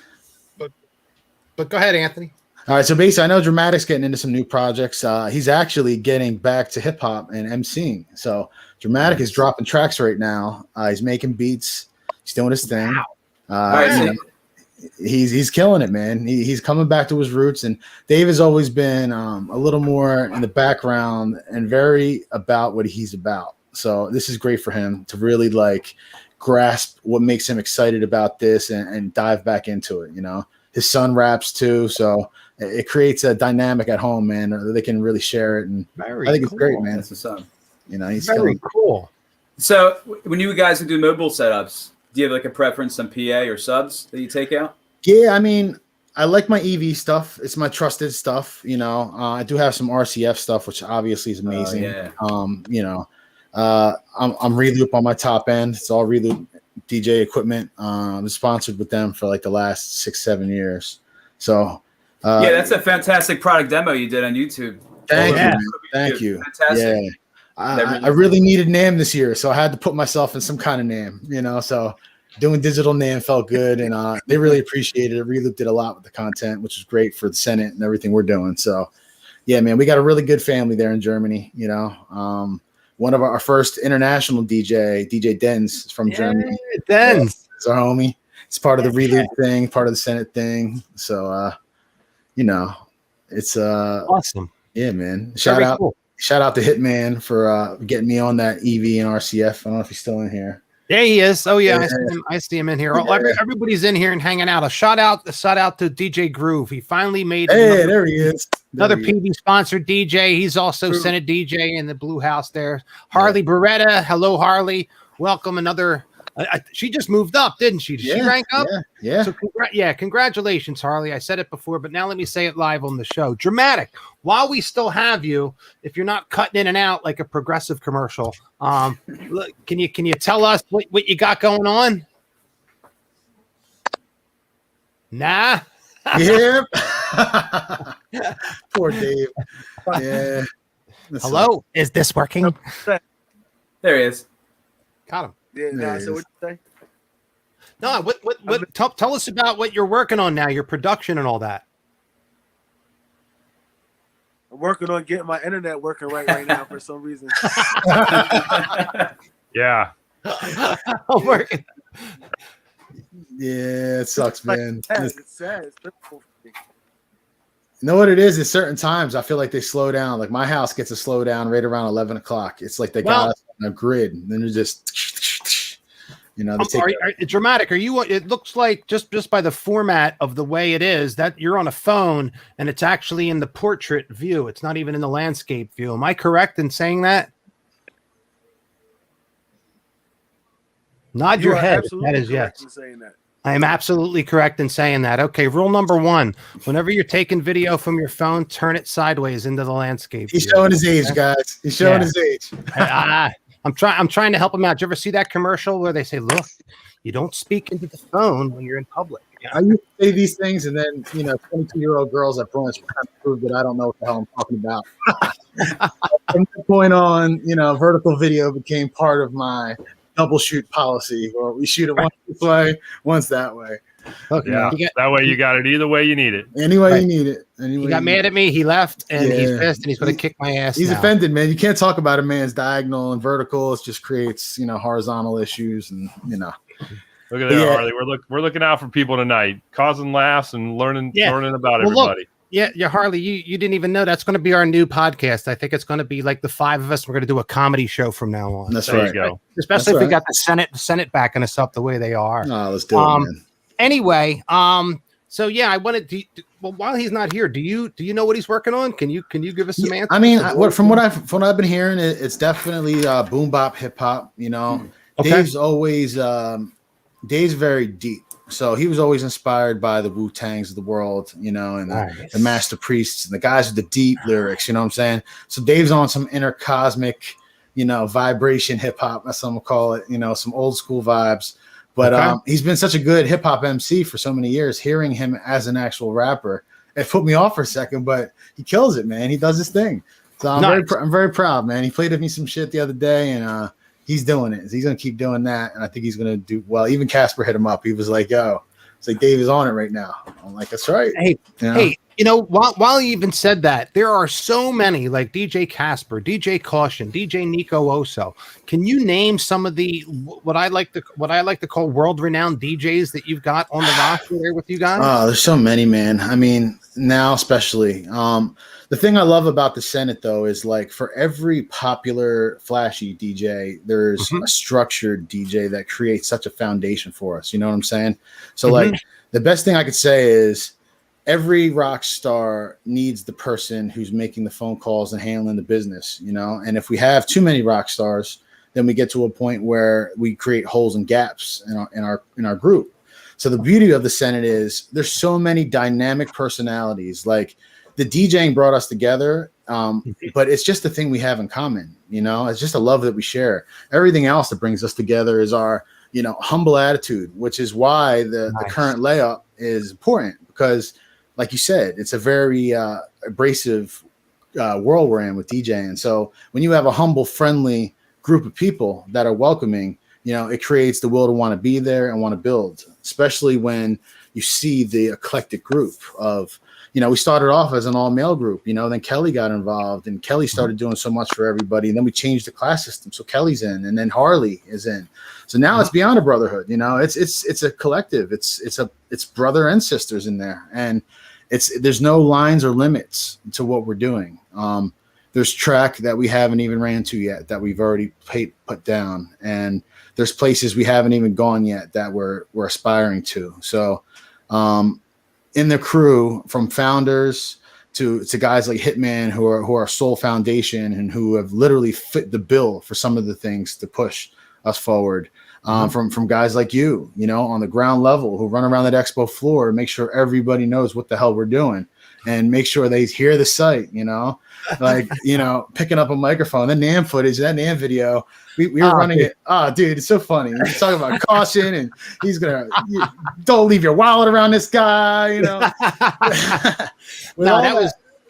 go ahead, Anthony. All right, so basically, I know Dramatic's getting into some new projects. He's actually getting back to hip hop and MCing. So Dramatic is dropping tracks right now. He's making beats. He's doing his thing. Wow. He's killing it, man. He's coming back to his roots. And Dave has always been a little more in the background and very about what he's about. So this is great for him to really grasp what makes him excited about this and dive back into it. His son raps too, so it creates a dynamic at home, man. They can really share it, and I think it's great, man. That's what's up. He's Very cool. So when you guys do mobile setups, do you have a preference on PA or subs that you take out? Yeah, I mean, I like my EV stuff. It's my trusted stuff. I do have some RCF stuff, which obviously is amazing. I'm Reloop on my top end. It's all Reloop DJ equipment. I'm sponsored with them for the last 6-7 years. So that's a fantastic product demo you did on YouTube. Thank you. Fantastic. Yeah. I really needed NAM this year, so I had to put myself in some kind of NAM, so doing digital NAM felt good, and they really appreciated it. Reloop did a lot with the content, which is great for the Senate and everything we're doing. So yeah, man, we got a really good family there in Germany. One of our first international DJ Denz from Germany. Denz. It's our homie. It's part of the Reloop thing, part of the Senate thing. So, it's awesome. Yeah, man. Shout out to Hitman for getting me on that EV and RCF. I don't know if he's still in here. Yeah, he is. Oh yeah, I see him in here. Everybody's in here and hanging out. A shout out to DJ Groove. He finally made. There he is. Another PV sponsored DJ. He's also Senate DJ in the Blue House there. Harley Beretta. Hello, Harley. Welcome. Another. She just moved up, didn't she? Did she rank up? Yeah. So congratulations, Harley. I said it before, but now let me say it live on the show. Dramatic. While we still have you, if you're not cutting in and out like a progressive commercial, look, can you tell us what you got going on? Nah. Yep. Poor Dave. Yeah. Hello. Is this working? There he is. Got him. Yeah. So what you say? No. What? Tell us about what you're working on now. Your production and all that. I'm working on getting my internet working right now for some reason. Yeah. I'm working. Yeah, it sucks, man. It's sad. It's difficult for me. You know what it is? At certain times, I feel like they slow down. Like my house gets a slow down right around 11 o'clock. It's like they got us on a grid, and then they're just. You know, they take Dramatic. Are you? It looks like just by the format of the way it is that you're on a phone and it's actually in the portrait view. It's not even in the landscape view. Am I correct in saying that? Nod your head. That is yes. I am absolutely correct in saying that. Okay, rule number 1: whenever you're taking video from your phone, turn it sideways into the landscape. He's showing his age, guys. He's showing his age. I'm trying to help him out. Did you ever see that commercial where they say, "Look, you don't speak into the phone when you're in public"? Yeah. I used to say these things, and then 22-year-old girls at brunch kind of prove that I don't know what the hell I'm talking about. From that point on, vertical video became part of my double shoot policy, or we shoot it once this way, once that way. Okay, that way you got it either way you need it. Any way you need it. He got mad at me. He left, and he's pissed, and he's going to kick my ass. He's offended, man. You can't talk about a man's diagonal and vertical. It just creates, horizontal issues, and Look at that, Harley. We're looking out for people tonight, causing laughs and learning about everybody. Look, Harley, you didn't even know that's going to be our new podcast. I think it's going to be like the 5 of us. We're going to do a comedy show from now on. That's right. There you go. Especially if we got the Senate backing us up the way they are. Oh, let's do it, man. Anyway, so I wanted to. Well, while he's not here, do you know what he's working on? Can you give us some answers? I mean, from what I've been hearing, it's definitely boom bop hip hop. Okay. Dave's very deep, so he was always inspired by the Wu-Tangs of the world, and the Master Priests and the guys with the deep lyrics. You know what I'm saying? So Dave's on some inner cosmic, vibration hip hop. That's what I'm gonna call it. Some old school vibes. But he's been such a good hip hop MC for so many years. Hearing him as an actual rapper, it put me off for a second, but he kills it, man. He does his thing. So I'm very proud, man. He played with me some shit the other day, and he's doing it. He's gonna keep doing that, and I think he's gonna do well. Even Casper hit him up. He was like, "Yo, it's like Dave is on it right now." I'm like, "That's right." Hey, while you even said that, there are so many like DJ Casper, DJ Caution, DJ Nico Oso. Can you name some of the what I like to call world-renowned DJs that you've got on the roster there with you guys? Oh, there's so many, man. I mean, now especially. The thing I love about the Senate, though, is like for every popular, flashy DJ, there's a structured DJ that creates such a foundation for us. You know what I'm saying? So, like, the best thing I could say is every rock star needs the person who's making the phone calls and handling the business, And if we have too many rock stars, then we get to a point where we create holes and gaps in our group. So the beauty of the Senate is there's so many dynamic personalities. Like the DJing brought us together, but it's just the thing we have in common. It's just a love that we share. Everything else that brings us together is our, humble attitude, which is why the current layup is important because, like you said, it's a very abrasive world we're in with DJing. So when you have a humble, friendly group of people that are welcoming, it creates the will to want to be there and want to build, especially when you see the eclectic group of, we started off as an all-male group, then Kelly got involved and Kelly started doing so much for everybody. And then we changed the class system. So Kelly's in and then Harley is in. So now it's beyond a brotherhood, it's a collective. It's brother and sisters in there. And there's no lines or limits to what we're doing. There's track that we haven't even ran to yet that we've already put down. And there's places we haven't even gone yet that we're aspiring to. So, in the crew, from founders to guys like Hitman who are Soul Foundation and who have literally fit the bill for some of the things to push us forward. From guys like you, on the ground level who run around that expo floor and make sure everybody knows what the hell we're doing and make sure they hear the site, picking up a microphone, the NAM footage, that NAM video, we were running it. Oh, dude, it's so funny. He's talking about caution and he's going to, don't leave your wallet around this guy,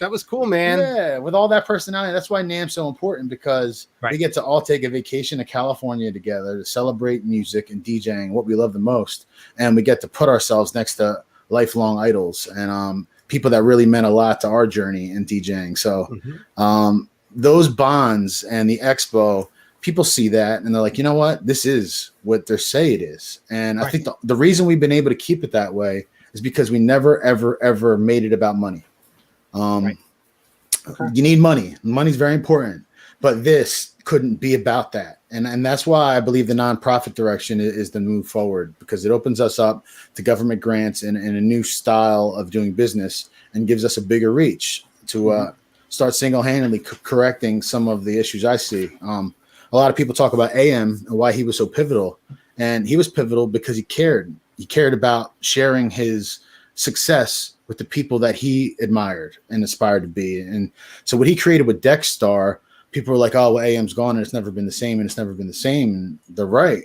That was cool, man. Yeah, with all that personality. That's why NAM's so important because we get to all take a vacation to California together to celebrate music and DJing, what we love the most. And we get to put ourselves next to lifelong idols and people that really meant a lot to our journey in DJing. So those bonds and the expo, people see that and they're like, you know what? This is what they say it is. And I think the reason we've been able to keep it that way is because we never, ever, ever made it about money. You need money. Money's very important, but this couldn't be about that. And that's why I believe the nonprofit direction is the move forward, because it opens us up to government grants and a new style of doing business and gives us a bigger reach to start single-handedly correcting some of the issues I see. A lot of people talk about AM and why he was so pivotal, and he was pivotal because he cared. He cared about sharing his success with the people that he admired and aspired to be. And so what he created with Dexstar, people were like, oh, well, AM's gone and it's never been the same, and it's never been the same. And they're right.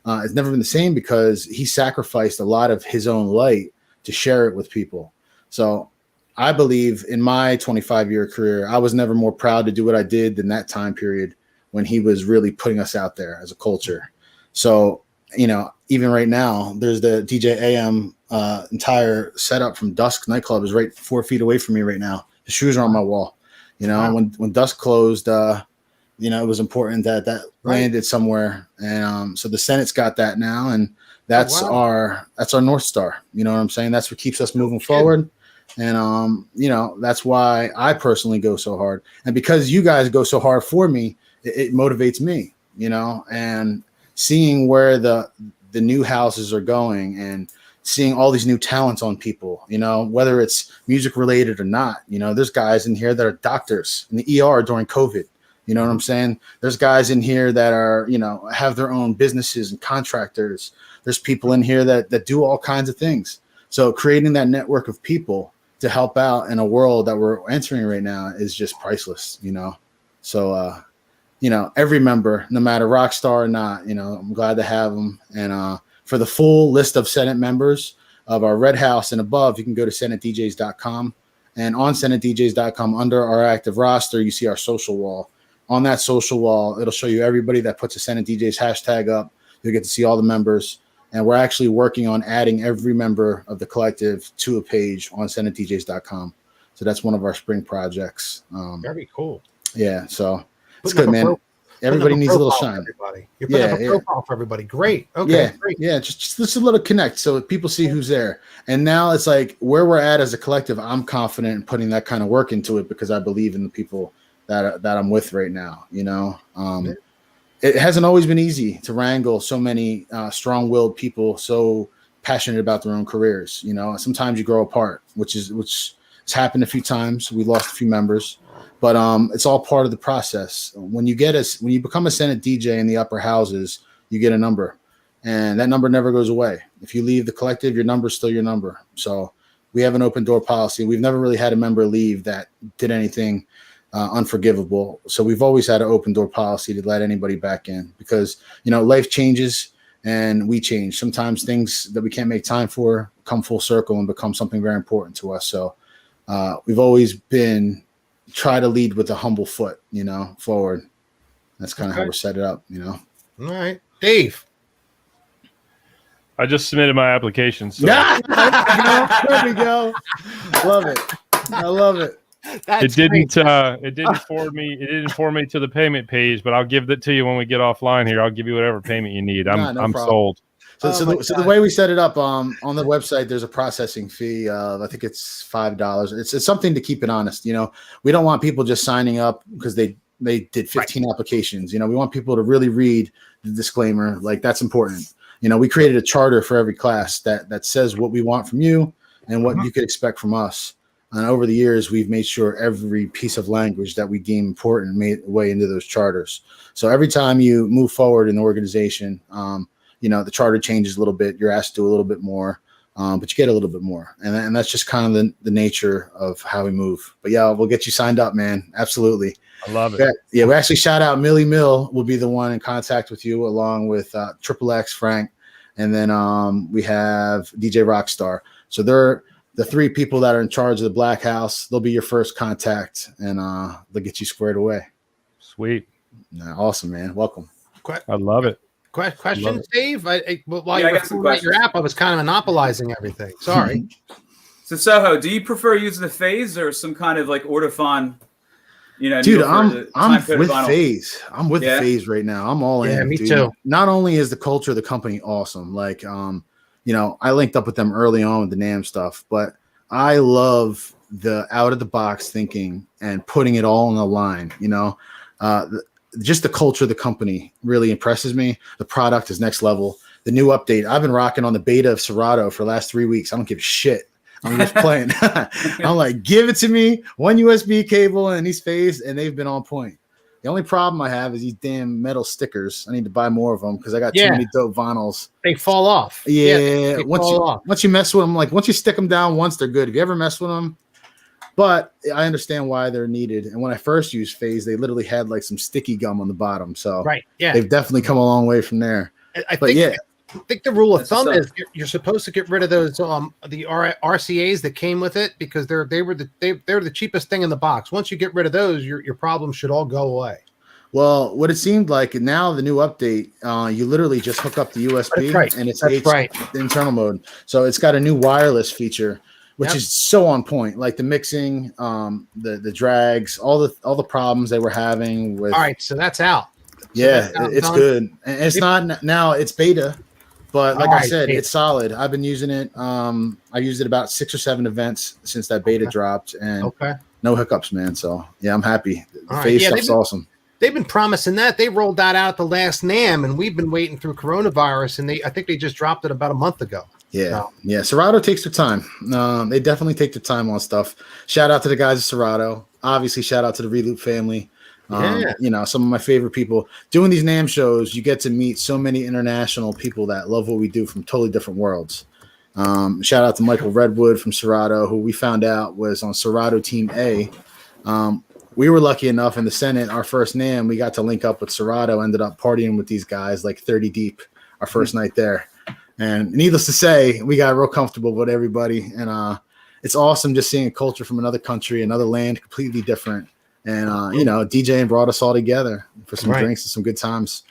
It's never been the same because he sacrificed a lot of his own light to share it with people. So I believe in my 25-year career, I was never more proud to do what I did than that time period when he was really putting us out there as a culture. So, you know, even right now, there's the DJ AM entire setup from Dusk nightclub is right 4 feet away from me right now. The shoes are on my wall. You know, wow. when Dusk closed, you know, it was important that landed somewhere. And so the Senate's got that now, and that's our North Star. You know what I'm saying? That's what keeps us moving forward. And you know, that's why I personally go so hard. And because you guys go so hard for me, it motivates me, you know, and seeing where the new houses are going and seeing all these new talents on people, you know, whether it's music related or not. You know, there's guys in here that are doctors in the ER during COVID. You know what I'm saying? There's guys in here that are, you know, have their own businesses and contractors. There's people in here that do all kinds of things. So creating that network of people to help out in a world that we're entering right now is just priceless, you know? So, you know, every member, no matter rock star or not, you know, I'm glad to have them. And for the full list of Senate members of our Red House and above, you can go to senatedjs.com. And on senatedjs.com, under our active roster, you see our social wall. On that social wall, it'll show you everybody that puts a Senate DJs hashtag up. You'll get to see all the members. And we're actually working on adding every member of the collective to a page on senatedjs.com. So that's one of our spring projects. Very cool. Yeah, so it's good, man. Everybody needs a little shine. You're putting up a profile for everybody. Great. Okay. Yeah, great. Yeah. Just a little connect so people see who's there. And now it's like where we're at as a collective. I'm confident in putting that kind of work into it because I believe in the people that I'm with right now. You know, it hasn't always been easy to wrangle so many strong-willed people so passionate about their own careers. You know, sometimes you grow apart, which has happened a few times. We lost a few members. But it's all part of the process. When you become a Senate DJ in the upper houses, you get a number, and that number never goes away. If you leave the collective, your number is still your number. So we have an open door policy. We've never really had a member leave that did anything unforgivable. So we've always had an open door policy to let anybody back in because, you know, life changes and we change. Sometimes things that we can't make time for come full circle and become something very important to us. So we've always been try to lead with a humble foot, you know, forward. That's kind of how we're set it up, you know. All right. Dave. I just submitted my application. So. There we go. Love it. I love it. It didn't forward me. It didn't forward me to the payment page, but I'll give that to you when we get offline here. I'll give you whatever payment you need. I'm sold. So the way we set it up on the website, there's a processing fee of I think it's $5. It's something to keep it honest. You know, we don't want people just signing up because they did 15 applications. You know, we want people to really read the disclaimer. Like that's important. You know, we created a charter for every class that says what we want from you and what you could expect from us. And over the years, we've made sure every piece of language that we deem important made its way into those charters. So every time you move forward in the organization, you know, the charter changes a little bit. You're asked to do a little bit more, but you get a little bit more. And that's just kind of the nature of how we move. But yeah, we'll get you signed up, man. Absolutely. I love it. Yeah, we actually shout out Millie Mill will be the one in contact with you along with Triple X, Frank. And then we have DJ Rockstar. So they're the three people that are in charge of the Black House. They'll be your first contact and they'll get you squared away. Sweet. Awesome, man. Welcome. I love it. Questions, Dave? While you were filling out your app, I was kind of monopolizing everything. Sorry. So Soho, do you prefer using the phase or some kind of like Ortofon? You know, dude, I'm with phase. I'm with the phase right now. I'm all in. Yeah, me dude. too. Not only is the culture of the company awesome, like you know, I linked up with them early on with the NAMM stuff, but I love the out of the box thinking and putting it all on the line. You know, Just the culture of the company really impresses me. The product is next level. The new update, I've been rocking on the beta of Serato for the last 3 weeks. I don't give a shit. I'm just playing. I'm like, give it to me. One USB cable and these phased, and they've been on point. The only problem I have is these damn metal stickers. I need to buy more of them because I got too many dope vinyls. They fall off. Yeah. Once you mess with them, like once you stick them down once, they're good. If you ever mess with them, but I understand why they're needed. And when I first used phase, they literally had like some sticky gum on the bottom. So they've definitely come a long way from there. I think the rule of thumb is you're supposed to get rid of those the RCAs that came with it because they're the cheapest thing in the box. Once you get rid of those, your problems should all go away. Well, what it seemed like now the new update, you literally just hook up the USB and it's internal mode. So it's got a new wireless feature, which is so on point. Like the mixing, the drags, all the problems they were having with. All right, so that's out. It's good. And it's not now. It's beta. But like I said, it's solid. I've been using it. I used it about 6 or 7 events since that beta dropped, and no hiccups, man. So yeah, I'm happy. The phase stuff's awesome. They've been promising that. They rolled that out the last NAMM, and we've been waiting through coronavirus, and I think they just dropped it about a month ago. Yeah. Serato takes their time. They definitely take their time on stuff. Shout out to the guys at Serato. Obviously, shout out to the Reloop family. Some of my favorite people doing these NAMM shows. You get to meet so many international people that love what we do from totally different worlds. Shout out to Michael Redwood from Serato, who we found out was on Serato Team A. We were lucky enough in the Senate, our first NAMM, we got to link up with Serato, ended up partying with these guys like 30 deep our first night there. And needless to say, we got real comfortable with everybody. And it's awesome just seeing a culture from another country, another land, completely different. And DJing brought us all together for some drinks and some good times.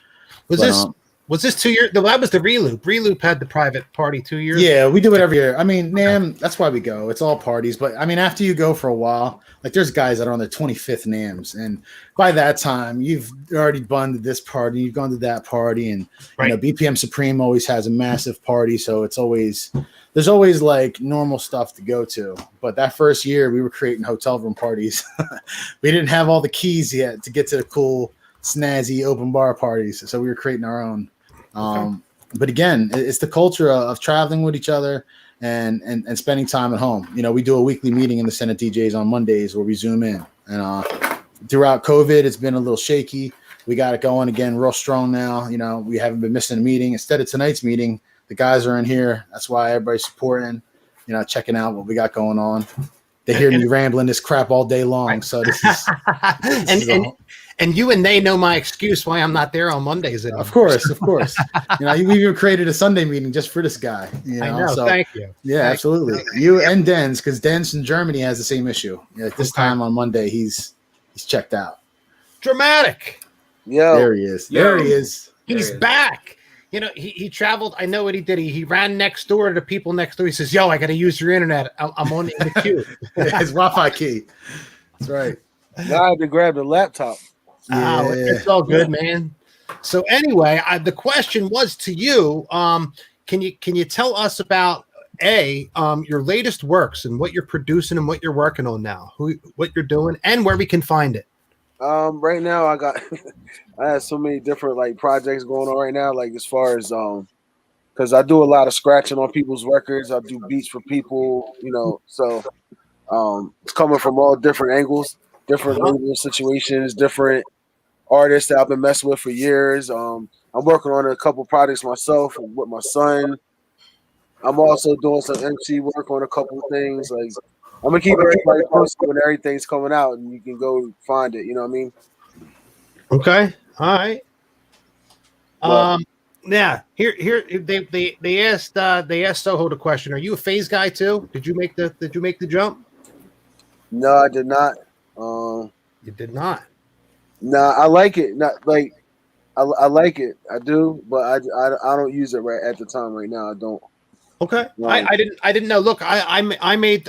Was this 2 years? That was the Reloop. Reloop had the private party 2 years. Yeah, we do it every year. I mean, NAMM, that's why we go. It's all parties. But I mean, after you go for a while, like there's guys that are on their 25th NAMMs, and by that time, you've already gone to this party, you've gone to that party, and BPM Supreme always has a massive party, so there's always like normal stuff to go to. But that first year, we were creating hotel room parties. We didn't have all the keys yet to get to the cool, snazzy open bar parties, so we were creating our own. But again, it's the culture of traveling with each other and spending time at home. We do a weekly meeting in the Senate DJs on Mondays where we zoom in. And throughout COVID, it's been a little shaky. We got it going again real strong now. We haven't been missing a meeting. Instead of tonight's meeting, the guys are in here. That's why everybody's supporting, checking out what we got going on. They hear me rambling this crap all day long. So this is and you and they know my excuse why I'm not there on Mondays anymore. Of course. We even created a Sunday meeting just for this guy. I know. So, thank you. Yeah, absolutely. You and Denz, because Denz in Germany has the same issue. This time on Monday, he's checked out. Dramatic. Yeah, there he is. There he is. He's back. He traveled. I know what he did. He ran next door to the people next door. He says, "Yo, I got to use your internet. I'm on the queue." His Wi-Fi key. That's right. Now I had to grab the laptop. Yeah. It's all good, man. So anyway, the question was to you. Can you tell us about your latest works and what you're producing and what you're working on now, what you're doing, and where we can find it? Right now I have so many different projects going on right now, as far as because I do a lot of scratching on people's records. I do beats for people, so it's coming from all different angles, different label situations, different artists that I've been messing with for years. I'm working on a couple projects myself with my son. I'm also doing some MC work on a couple of things. I'm gonna keep everybody posted when everything's coming out, and you can go find it. You know what I mean? Okay. All right. Yeah. Here. They asked Soho the question. Are you a phase guy too? Did you make the jump? No, I did not. You did not. No, I like it. Not like I like it. I do, but I don't use it right at the time. Right now, I don't. Okay. I didn't know. Look, I made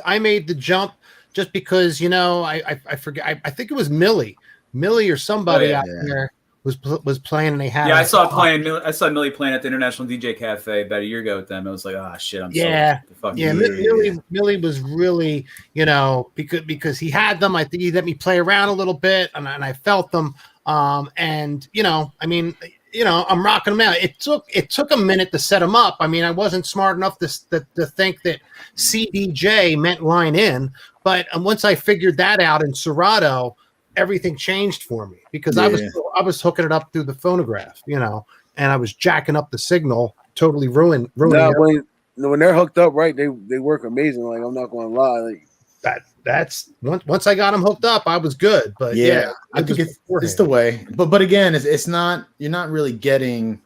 the jump just because I forget. I think it was Millie or somebody out there was playing, and they had. Yeah, I saw Millie playing at the International DJ Cafe about a year ago with them. I was like, oh shit, I'm Millie was really, because he had them. I think he let me play around a little bit, and I felt them. And I mean, I'm rocking them out. It took a minute to set them up. I mean, I wasn't smart enough to think that CDJ meant line in, but once I figured that out in Serato, everything changed for me because I was hooking it up through the phonograph, and I was jacking up the signal, totally ruining it. When they're hooked up right, they work amazing. Like, I'm not going to lie. Like, that's once I got them hooked up, I was good. But yeah I think it's the way. But again, it's not. You're not getting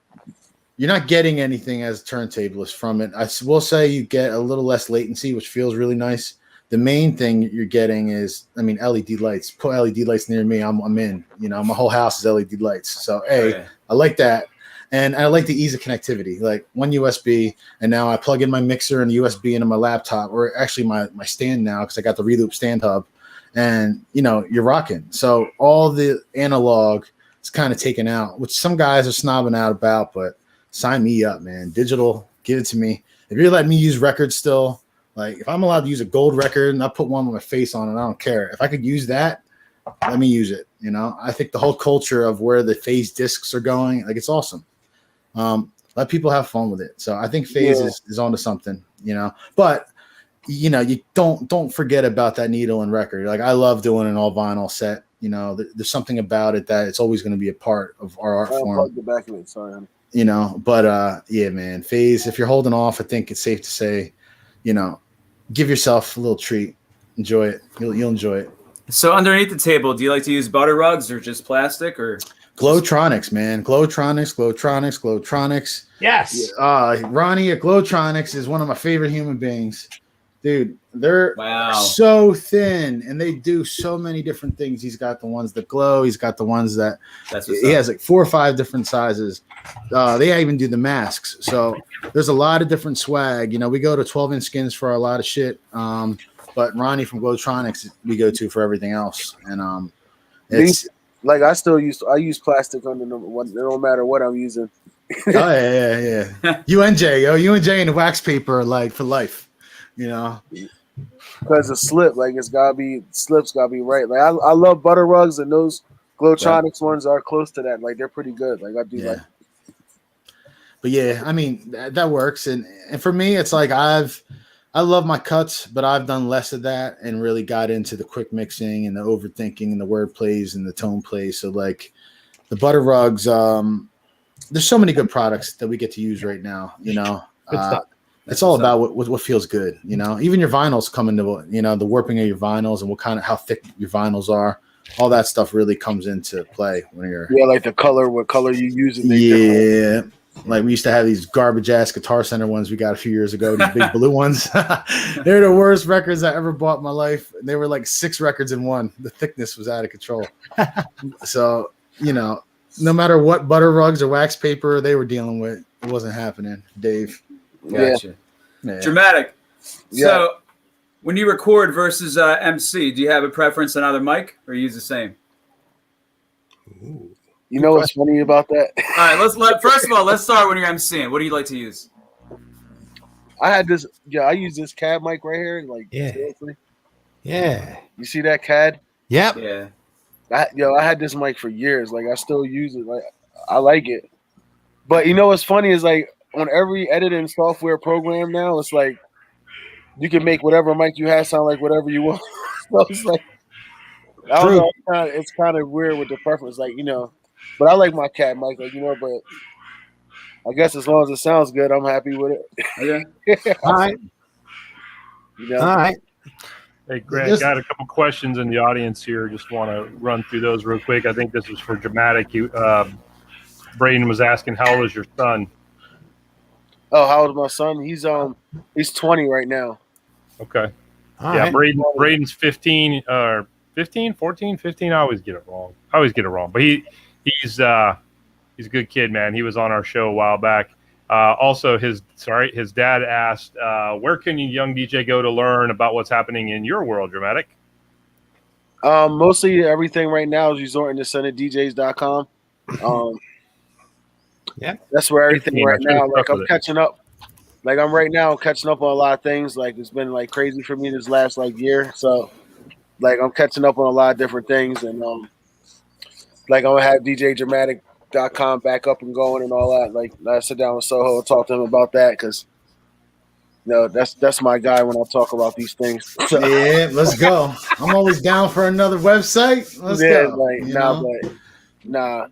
anything as a turntablist from it. I will say you get a little less latency, which feels really nice. The main thing you're getting is, I mean, LED lights. Put LED lights near me, I'm in. My whole house is LED lights. So I like that. And I like the ease of connectivity, like one USB, and now I plug in my mixer and the USB into my laptop, or actually my stand now because I got the Reloop stand hub, and you're rocking. So all the analog is kind of taken out, which some guys are snobbing out about, but sign me up, man. Digital, give it to me. If you're letting me use records still, like if I'm allowed to use a gold record and I put one with my face on it, I don't care. If I could use that, let me use it. I think the whole culture of where the phase discs are going, like, it's awesome. Let people have fun with it. So I think phase is onto something, but you don't forget about that needle and record. Like, I love doing an all vinyl set. There's something about it that it's always going to be a part of our art form. The back of it, sorry. But yeah, man, phase, if you're holding off, I think it's safe to say, give yourself a little treat, enjoy it. You'll enjoy it. So underneath the table, do you like to use butter rugs or just plastic or? Glowtronics, man. Glowtronics. Yes. Ronnie at Glowtronics is one of my favorite human beings. Dude, they're so thin, and they do so many different things. He's got the ones that glow. He's got the ones that he has like 4 or 5 different sizes. They even do the masks. So there's a lot of different swag. We go to 12-inch skins for a lot of shit. But Ronnie from Glowtronics, we go to for everything else. And it's like I use plastic under no matter what I'm using. Oh yeah. UNJ and the wax paper are like for life, Because the slip, like slip's gotta be right. Like I love butter rugs, and those Glowtronics ones are close to that. Like, they're pretty good. Like, I do like. But yeah, I mean that works, and for me, it's like I love my cuts, but I've done less of that and really got into the quick mixing and the overthinking and the word plays and the tone plays. So like the butter rugs, there's so many good products that we get to use right now. It's all about what feels good. Even your vinyls come into the warping of your vinyls and how thick your vinyls are. All that stuff really comes into play when you're like the color, what color you use. Yeah. Like, we used to have these garbage ass Guitar Center ones we got a few years ago, these big blue ones. They're the worst records I ever bought in my life. They were like 6 records in one. The thickness was out of control. So, no matter what butter rugs or wax paper they were dealing with, it wasn't happening, Dave. Gotcha. Yeah. Dramatic. Yeah. So when you record versus MC, do you have a preference on either mic, or you use the same? Ooh. You know what's funny about that? All right, first of all, let's start when you're MCing. What do you like to use? I use this CAD mic right here. Like, seriously. Yeah. You see that CAD? Yep. Yeah. I had this mic for years. Like, I still use it. Like, I like it. But what's funny is, like, on every editing software program now, it's like you can make whatever mic you have sound like whatever you want. So it's like, I don't know. It's kind of weird with the preference, like, But I like my cat mic, like, but I guess as long as it sounds good, I'm happy with it. Yeah. All right. All right. Hey, Grant, got a couple questions in the audience here. Just want to run through those real quick. I think this was for Dramatic. Braden was asking, how old is your son? Oh, how old is my son? He's 20 right now. Okay. All right. Braden's 15 or 15, 14, 15. I always get it wrong. But he's a good kid, man. He was on our show a while back. Also, his dad asked, where can you young DJ go to learn about what's happening in your world, Dramatic? Mostly everything right now is resorting to SenateDJs.com. Yeah, that's where everything right now. Like, I'm catching up. Like, I'm catching up on a lot of things. Like, it's been like crazy for me this last year. So, like, I'm catching up on a lot of different things, and like I'm gonna have DJDramatic.com back up and going and all that. Like I sit down with Soho and talk to him about that because that's my guy when I talk about these things. So, Yeah, let's go. I'm always down for another website. Let's go. Like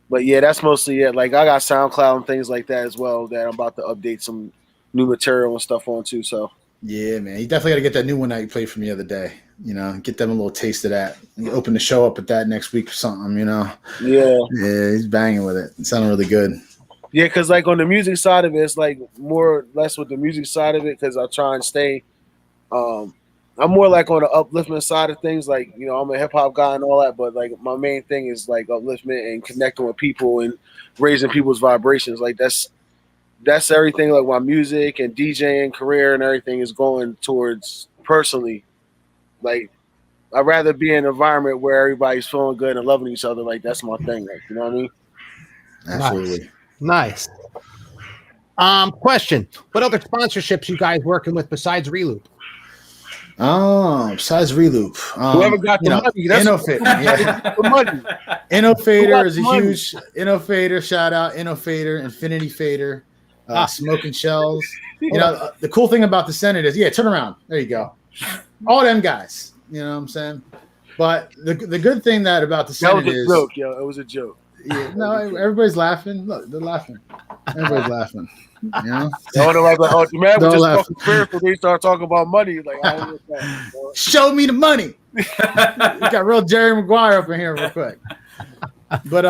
but yeah, that's mostly it. Like I got SoundCloud and things like that as well that I'm about to update some new material and stuff on too. So yeah, man, you definitely got to get that new one that you played from the other day. Get them a little taste of that. You open the show up with that next week or something. Yeah, he's banging with it. It sounded really good. Yeah, because like on the music side of it, it's like more or less with the music side of it because I try and stay. I'm more like on the upliftment side of things. Like I'm a hip hop guy and all that, but like my main thing is like upliftment and connecting with people and raising people's vibrations. Like that's everything. Like my music and DJing career and everything is going towards personally. Like I'd rather be in an environment where everybody's feeling good and loving each other. Like that's my thing. Like you know what I mean? Absolutely. Nice. Question: what other sponsorships you guys working with besides Reloop? Besides Reloop, whoever got the money, that's Innofader. Yeah. the money. Innofader is a huge Innofader. Shout out Innofader, Infinity Fader, Smoking Shells. The cool thing about the Senate is, turn around. There you go. All them guys. You know what I'm saying? But the good thing about the Senate is a joke, yo. It was a joke. Yeah, no, everybody's laughing. Look, they're laughing. Everybody's laughing. I wonder like, oh, the man was just talking spiritual. They start talking about money. Like, I don't understand. Show me the money. We got real Jerry Maguire up in here real quick. But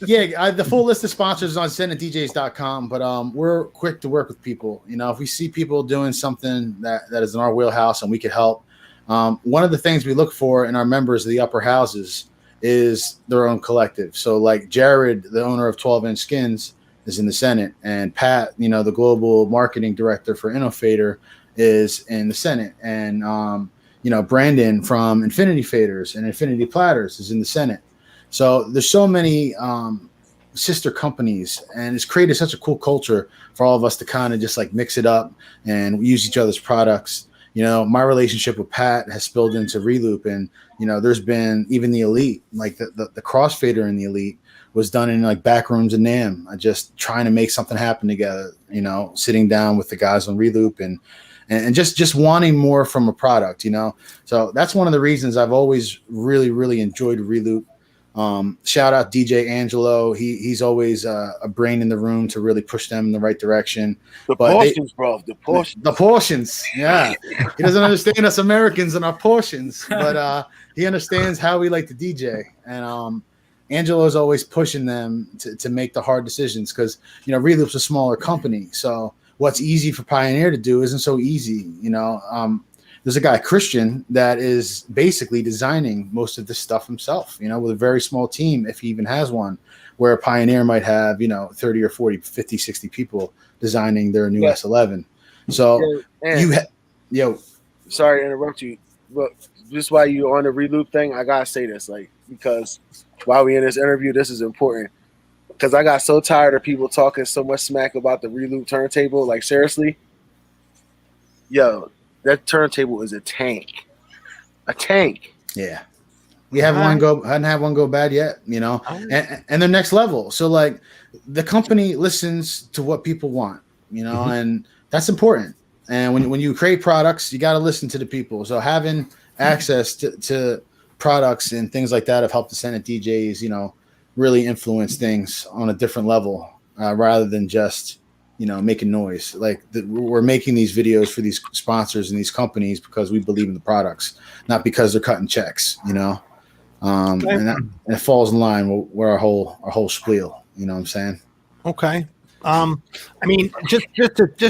the full list of sponsors is on SenatDJs.com. But we're quick to work with people. If we see people doing something that is in our wheelhouse and we could help. One of the things we look for in our members of the upper houses is their own collective. So like Jared, the owner of 12-inch Skins, is in the Senate, and Pat, the global marketing director for Innofader, is in the Senate, and Brandon from Infinity Faders and Infinity Platters is in the Senate. So there's so many sister companies, and it's created such a cool culture for all of us to kind of just like mix it up and use each other's products. My relationship with Pat has spilled into Reloop, and there's been even the Elite, like the crossfader in the Elite was done in like back rooms in NAM. I just trying to make something happen together, sitting down with the guys on Reloop and just wanting more from a product, So that's one of the reasons I've always really, really enjoyed Reloop. Shout out DJ Angelo. He's always a brain in the room to really push them in the right direction. The portions. Yeah. He doesn't understand us Americans and our portions, but he understands how we like to DJ. And Angelo's always pushing them to make the hard decisions because, Reloop's a smaller company. So what's easy for Pioneer to do isn't so easy. There's a guy, Christian, that is basically designing most of this stuff himself, with a very small team, if he even has one, where a Pioneer might have, 30 or 40, 50, 60 people designing their new S11. So sorry to interrupt you, but just while you're on the Reloop thing, I gotta say this, like, because while we in this interview, this is important. Because I got so tired of people talking so much smack about the Reloop turntable. Like, seriously, that turntable is a tank. A tank. Yeah. We haven't had one go bad yet, and they're next level. So like the company listens to what people want, and that's important. And when you create products, you got to listen to the people. So having access to products and things like that have helped the Senate DJs, really influence things on a different level rather than just, making noise. Like we're making these videos for these sponsors and these companies because we believe in the products, not because they're cutting checks, and it falls in line with our whole spiel. You know what I'm saying? Okay. I mean, just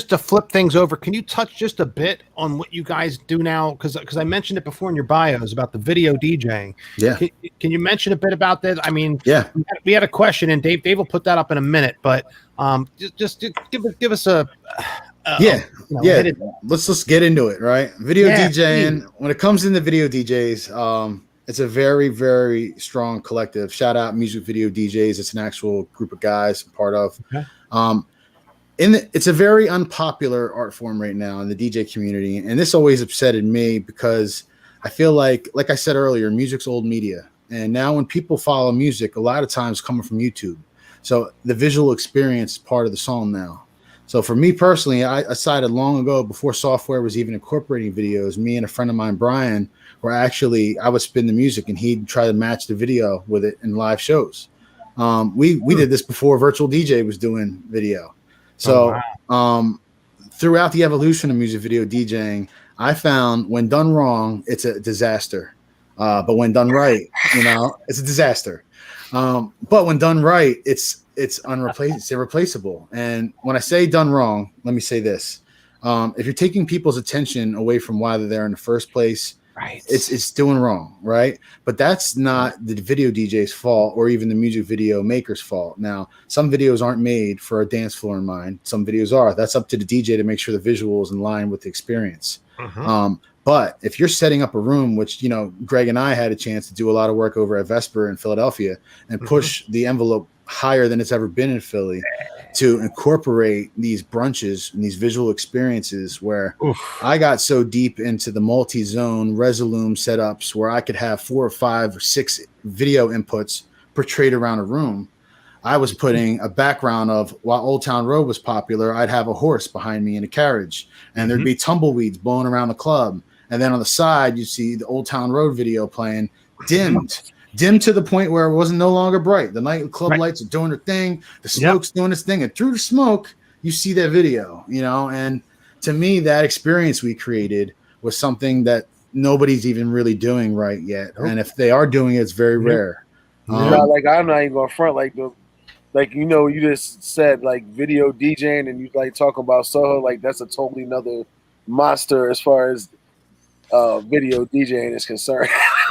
to flip things over, can you touch just a bit on what you guys do now? Because I mentioned it before in your bios about the video DJing. Yeah. Can you mention a bit about that? I mean, yeah, we had a question, and Dave will put that up in a minute. But just give us a Let's just get into it, right? Video DJing. Please. When it comes into video DJs, it's a very, very strong collective. Shout out Music Video DJs. It's an actual group of guys I'm part of. Okay. It's a very unpopular art form right now in the DJ community, and this always upsetted me because I feel like I said earlier, music's old media. And now when people follow music, a lot of times coming from YouTube. So the visual experience is part of the song now. So for me personally, I decided long ago, before software was even incorporating videos, me and a friend of mine, Brian, were actually, I would spin the music and he'd try to match the video with it in live shows. We did this before Virtual DJ was doing video. So throughout the evolution of music video DJing, I found when done wrong, it's a disaster. But when done right, it's a disaster. But when done right, it's irreplaceable. And when I say done wrong, let me say this. If you're taking people's attention away from why they're there in the first place, right, it's doing wrong, right? But that's not the video DJ's fault or even the music video maker's fault. Now, some videos aren't made for a dance floor in mind. Some videos are. That's up to the DJ to make sure the visual is in line with the experience. But if you're setting up a room, which, Greg and I had a chance to do a lot of work over at Vesper in Philadelphia and push the envelope higher than it's ever been in Philly to incorporate these brunches and these visual experiences where I got so deep into the multi-zone Resolume setups where I could have 4 or 5 or 6 video inputs portrayed around a room. I was putting a background of, while Old Town Road was popular, I'd have a horse behind me in a carriage and there'd be tumbleweeds blowing around the club. And then on the side, you see the Old Town Road video playing, dimmed to the point where it wasn't no longer bright. The nightclub lights are doing their thing. The smoke's doing its thing. And through the smoke, you see that video, and to me, that experience we created was something that nobody's even really doing right yet. And if they are doing it, it's very rare. I'm not even going to front you just said like video DJing and you like talk about Soho, like that's a totally another monster as far as video DJing is concerned.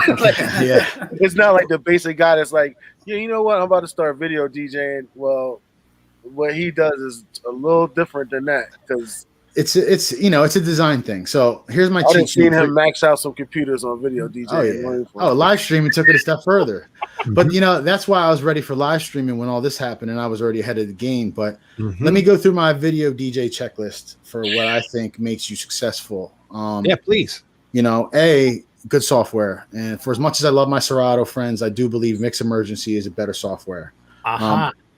It's not like the basic guy that's like, yeah, you know what, I'm about to start video DJing. Well, what he does is a little different than that because it's a design thing. So here's my cheat sheet. I've seen him max out some computers on video DJing. Live streaming took it a step further. But that's why I was ready for live streaming when all this happened and I was already ahead of the game. But let me go through my video DJ checklist for what I think makes you successful. Please. Good software. And for as much as I love my Serato friends, I do believe Mix Emergency is a better software.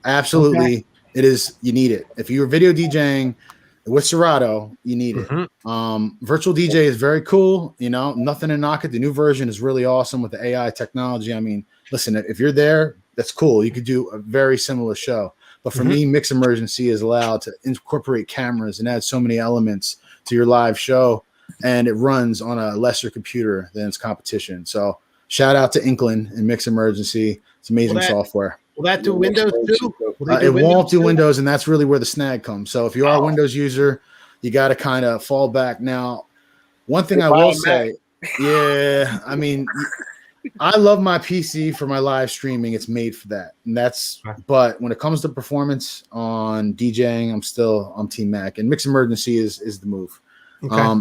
Absolutely. Okay. It is. You need it. If you're video DJing with Serato, you need it. Virtual DJ is very cool. Nothing to knock it. The new version is really awesome with the AI technology. I mean, listen, if you're there, that's cool. You could do a very similar show. But for me, Mix Emergency is allowed to incorporate cameras and add so many elements to your live show. And it runs on a lesser computer than its competition. So shout out to Inkland and Mix Emergency. It's amazing software. Will that do Windows too? It won't do Windows, and that's really where the snag comes. So if you are a Windows user, you got to kind of fall back. Now, one thing I will say, I mean, I love my PC for my live streaming. It's made for that. But when it comes to performance on DJing, I'm Team Mac, and Mix Emergency is the move. Okay.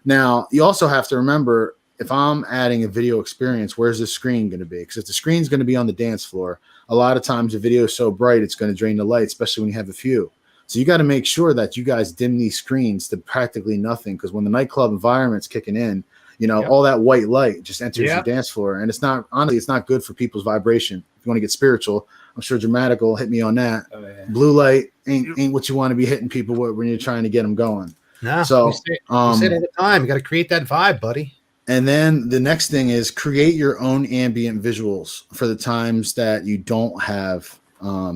Now, you also have to remember, if I'm adding a video experience, where's the screen going to be? Because if the screen's going to be on the dance floor, a lot of times the video is so bright, it's going to drain the light, especially when you have a few. So you got to make sure that you guys dim these screens to practically nothing. Because when the nightclub environment's kicking in, all that white light just enters the dance floor. And it's not good for people's vibration. If you want to get spiritual, I'm sure Dramatic will hit me on that. Blue light ain't what you want to be hitting people with when you're trying to get them going. No, so we say all the time, you got to create that vibe, buddy. And then the next thing is create your own ambient visuals for the times that you don't have, a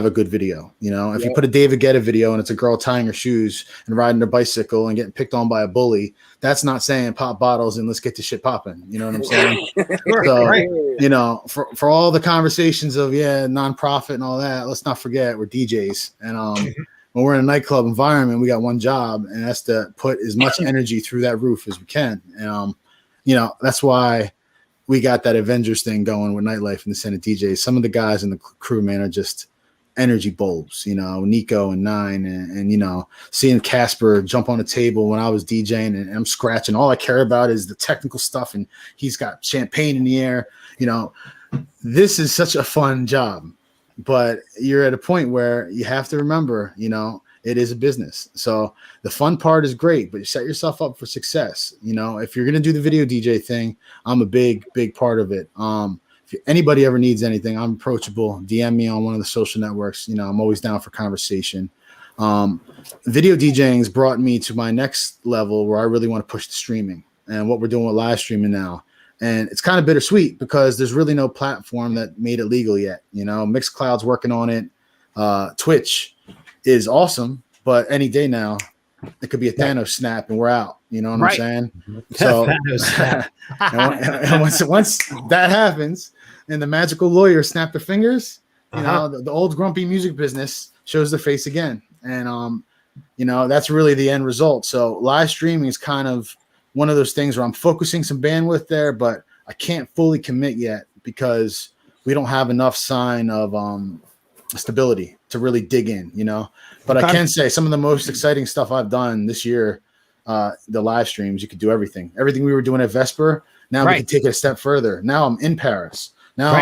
good video. If you put a David Guetta video and it's a girl tying her shoes and riding her bicycle and getting picked on by a bully, that's not saying pop bottles and let's get the shit popping. You know what I'm saying? So, for all the conversations of nonprofit and all that, let's not forget we're DJs and when we're in a nightclub environment, we got one job, and that's to put as much energy through that roof as we can. And, that's why we got that Avengers thing going with Nightlife and the Senate DJs. Some of the guys in the crew, man, are just energy bulbs, Nico and Nine and seeing Casper jump on a table when I was DJing and I'm scratching. All I care about is the technical stuff, and he's got champagne in the air. This is such a fun job. But you're at a point where you have to remember, it is a business. So the fun part is great, but you set yourself up for success. You know, if you're going to do the video DJ thing, I'm a big part of it. If anybody ever needs anything, I'm approachable. DM me on one of the social networks. You know, I'm always down for conversation. Video DJing has brought me to my next level where I really want to push the streaming and what we're doing with live streaming now. And it's kind of bittersweet because there's really no platform that made it legal yet. You know, Mixcloud's working on it. Twitch is awesome, but any day now, it could be a Thanos snap and we're out. You know what I'm saying? So and once that happens and the magical lawyer snap their fingers, you know, the old grumpy music business shows their face again. And, you know, that's really the end result. So live streaming is kind of one of those things where I'm focusing some bandwidth there, but I can't fully commit yet because we don't have enough sign of stability to really dig in, you know. But I can say some of the most exciting stuff I've done this year, the live streams, you could do everything we were doing at Vesper. Now we can take it a step further. Now I'm in Paris. Now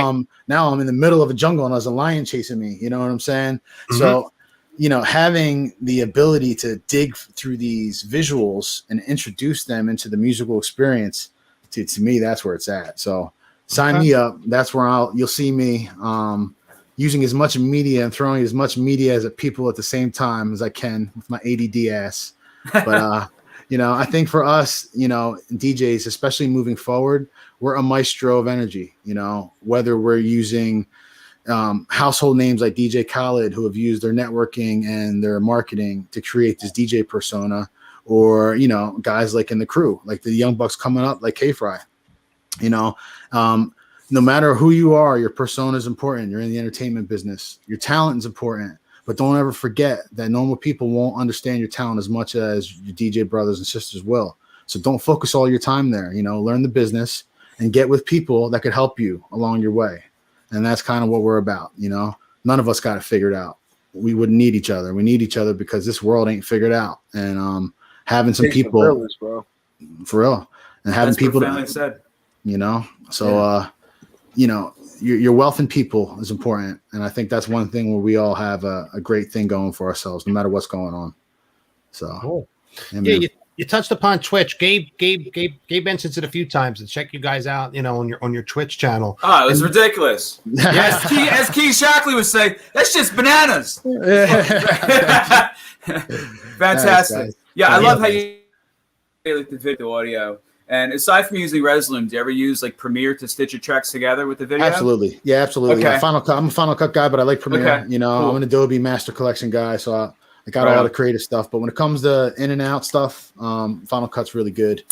I'm in the middle of a jungle and there's a lion chasing me. You know what I'm saying? So, you know, having the ability to dig through these visuals and introduce them into the musical experience, to me, that's where it's at. So sign me up. That's where you'll see me using as much media and throwing as much media as at people at the same time as I can with my ADD ass. But, you know, I think for us, you know, DJs, especially moving forward, we're a maestro of energy, you know, whether we're using household names like DJ Khaled, who have used their networking and their marketing to create this DJ persona, or, you know, guys like in the crew, like the young bucks coming up, like K-Fry, you know, no matter who you are, your persona is important. You're in the entertainment business. Your talent is important, but don't ever forget that normal people won't understand your talent as much as your DJ brothers and sisters will. So don't focus all your time there, you know, learn the business and get with people that could help you along your way. And that's kind of what we're about. You know, none of us got it figured out. We wouldn't need each other. We need each other because this world ain't figured out. And having some people, privilege, bro. For real, and having That's people profoundly said. You know, so you know, your wealth in people is important, and I think that's one thing where we all have a great thing going for ourselves, no matter what's going on. So, you touched upon Twitch. Gabe mentions it a few times to check you guys out, you know, on your Twitch channel. Oh, it was ridiculous. As Key Shockley would say, that's just bananas. Fantastic. Yeah, I love how you like the video audio. And aside from using Resolume, do you ever use like Premiere to stitch your tracks together with the video? Absolutely. Yeah, absolutely. Okay. Yeah, Final Cut. I'm a Final Cut guy, but I like Premiere. Okay. You know, I'm an Adobe Master Collection guy, so I got all the creative stuff. But when it comes to in and out stuff, Final Cut's really good.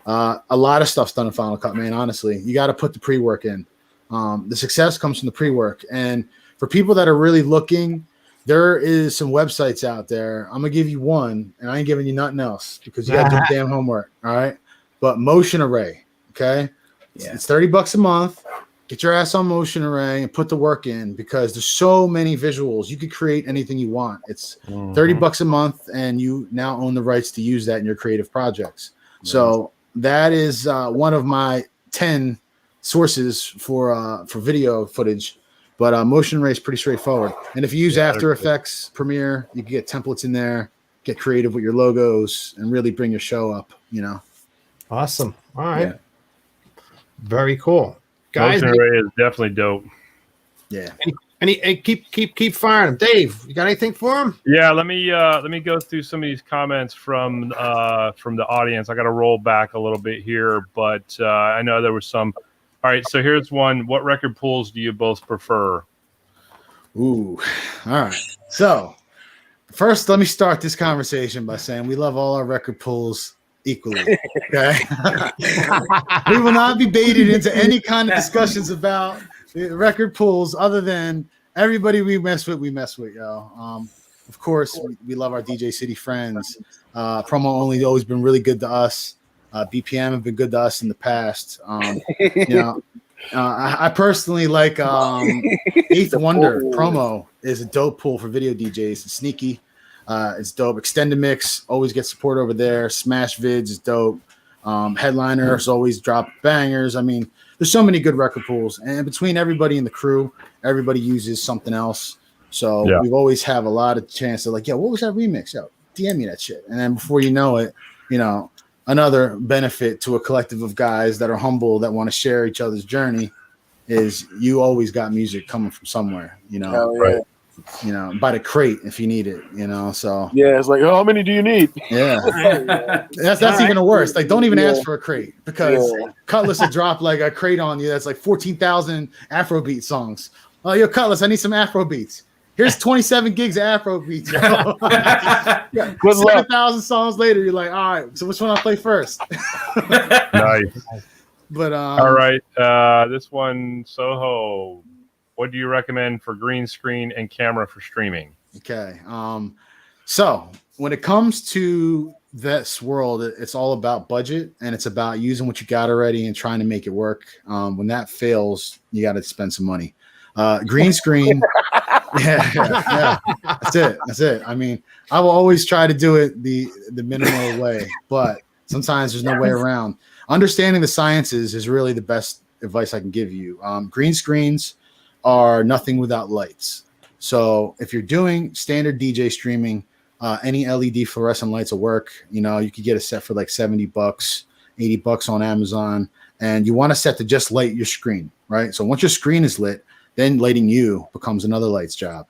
A lot of stuff's done in Final Cut, man. Honestly, you got to put the pre-work in. The success comes from the pre-work. And for people that are really looking, there is some websites out there. I'm gonna give you one, and I ain't giving you nothing else because you got to do the damn homework. All right. But Motion Array, okay? Yeah. It's $30 a month. Get your ass on Motion Array and put the work in because there's so many visuals. You could create anything you want. It's $30 a month, and you now own the rights to use that in your creative projects. Nice. So that is one of my 10 sources for video footage. But Motion Array is pretty straightforward. And if you use After Effects, Premiere, you can get templates in there, get creative with your logos, and really bring your show up, you know. Awesome. All right. Yeah. Very cool. Guys, Motion Array is definitely dope. Yeah. And keep firing him. Dave, you got anything for him? Yeah, let me go through some of these comments from the audience. I got to roll back a little bit here, but I know there was some. All right, so here's one. What record pools do you both prefer? Ooh. All right. So first, let me start this conversation by saying we love all our record pools equally. Okay. We will not be baited into any kind of discussions about record pools other than everybody we mess with, yo. Of course, we love our DJ City friends. Promo Only always been really good to us. BPM have been good to us in the past. You know, I personally like Eighth Wonder. Promo is a dope pool for video DJs. It's sneaky. It's dope. Extended Mix always gets support over there. Smash Vids is dope. Headliners always drop bangers. I mean, there's so many good record pools, and between everybody in the crew, everybody uses something else. So we've always have a lot of chance to like, yo, what was that remix? Yo, DM me that shit. And then before you know it, you know, another benefit to a collective of guys that are humble, that want to share each other's journey, is you always got music coming from somewhere, you know, yeah. You know, by the crate if you need it, you know. So yeah, it's like, oh, how many do you need? Yeah, that's even the worst. Like, don't even ask for a crate, because Cutlass will drop like a crate on you that's like 14,000 Afrobeat songs. Oh, yo, Cutlass, I need some Afrobeats. Here's 27 gigs of Afrobeats. 7,000 songs later, you're like, all right, so which one I'll play first? Nice. But all right, this one, Soho. What do you recommend for green screen and camera for streaming? Okay. So when it comes to this world, it's all about budget, and it's about using what you got already and trying to make it work. When that fails, you got to spend some money. Green screen. yeah. That's it. I mean, I will always try to do it the minimal way, but sometimes there's no way around. Understanding the sciences is really the best advice I can give you. Green screens are nothing without lights. So if you're doing standard DJ streaming, any LED fluorescent lights will work. You know, you could get a set for like $70, $80 on Amazon, and you want a set to just light your screen, right? So once your screen is lit, then lighting you becomes another light's job.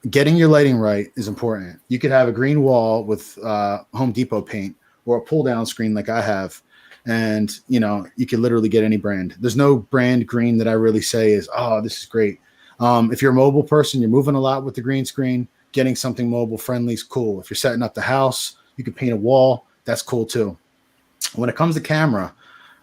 Getting your lighting right is important. You could have a green wall with Home Depot paint, or a pull down screen like I have. And, you know, you can literally get any brand. There's no brand green that I really say is, oh, this is great. If you're a mobile person, you're moving a lot with the green screen, getting something mobile friendly is cool. If you're setting up the house, you can paint a wall. That's cool too. When it comes to camera,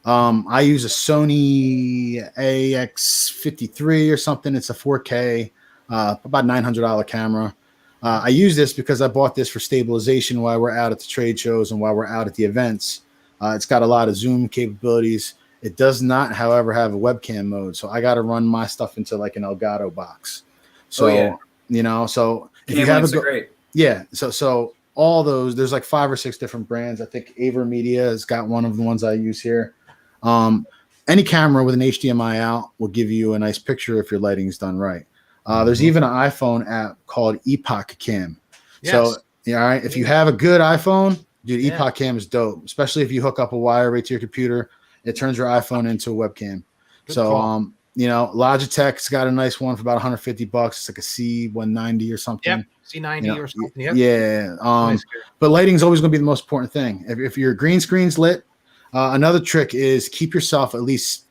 I use a Sony AX53 or something. It's a 4K, about $900 camera. I use this because I bought this for stabilization while we're out at the trade shows and while we're out at the events. It's got a lot of zoom capabilities. It does not, however, have a webcam mode. So I got to run my stuff into like an Elgato box. So, you know, so if you have great. Yeah. So all those, there's like 5 or 6 different brands. I think Aver Media has got one of the ones I use here. Any camera with an HDMI out will give you a nice picture if your lighting is done right. There's even an iPhone app called Epoch Cam. Yes. So, yeah, all right. If you have a good iPhone, dude, Epoch Cam is dope, especially if you hook up a wire right to your computer. It turns your iPhone into a webcam. Good call. You know, Logitech's got a nice one for about $150. It's like a C190 or something. Yep, C90 or something. Yep. Yeah. Nice. But lighting is always going to be the most important thing. If your green screen's lit, another trick is keep yourself at least,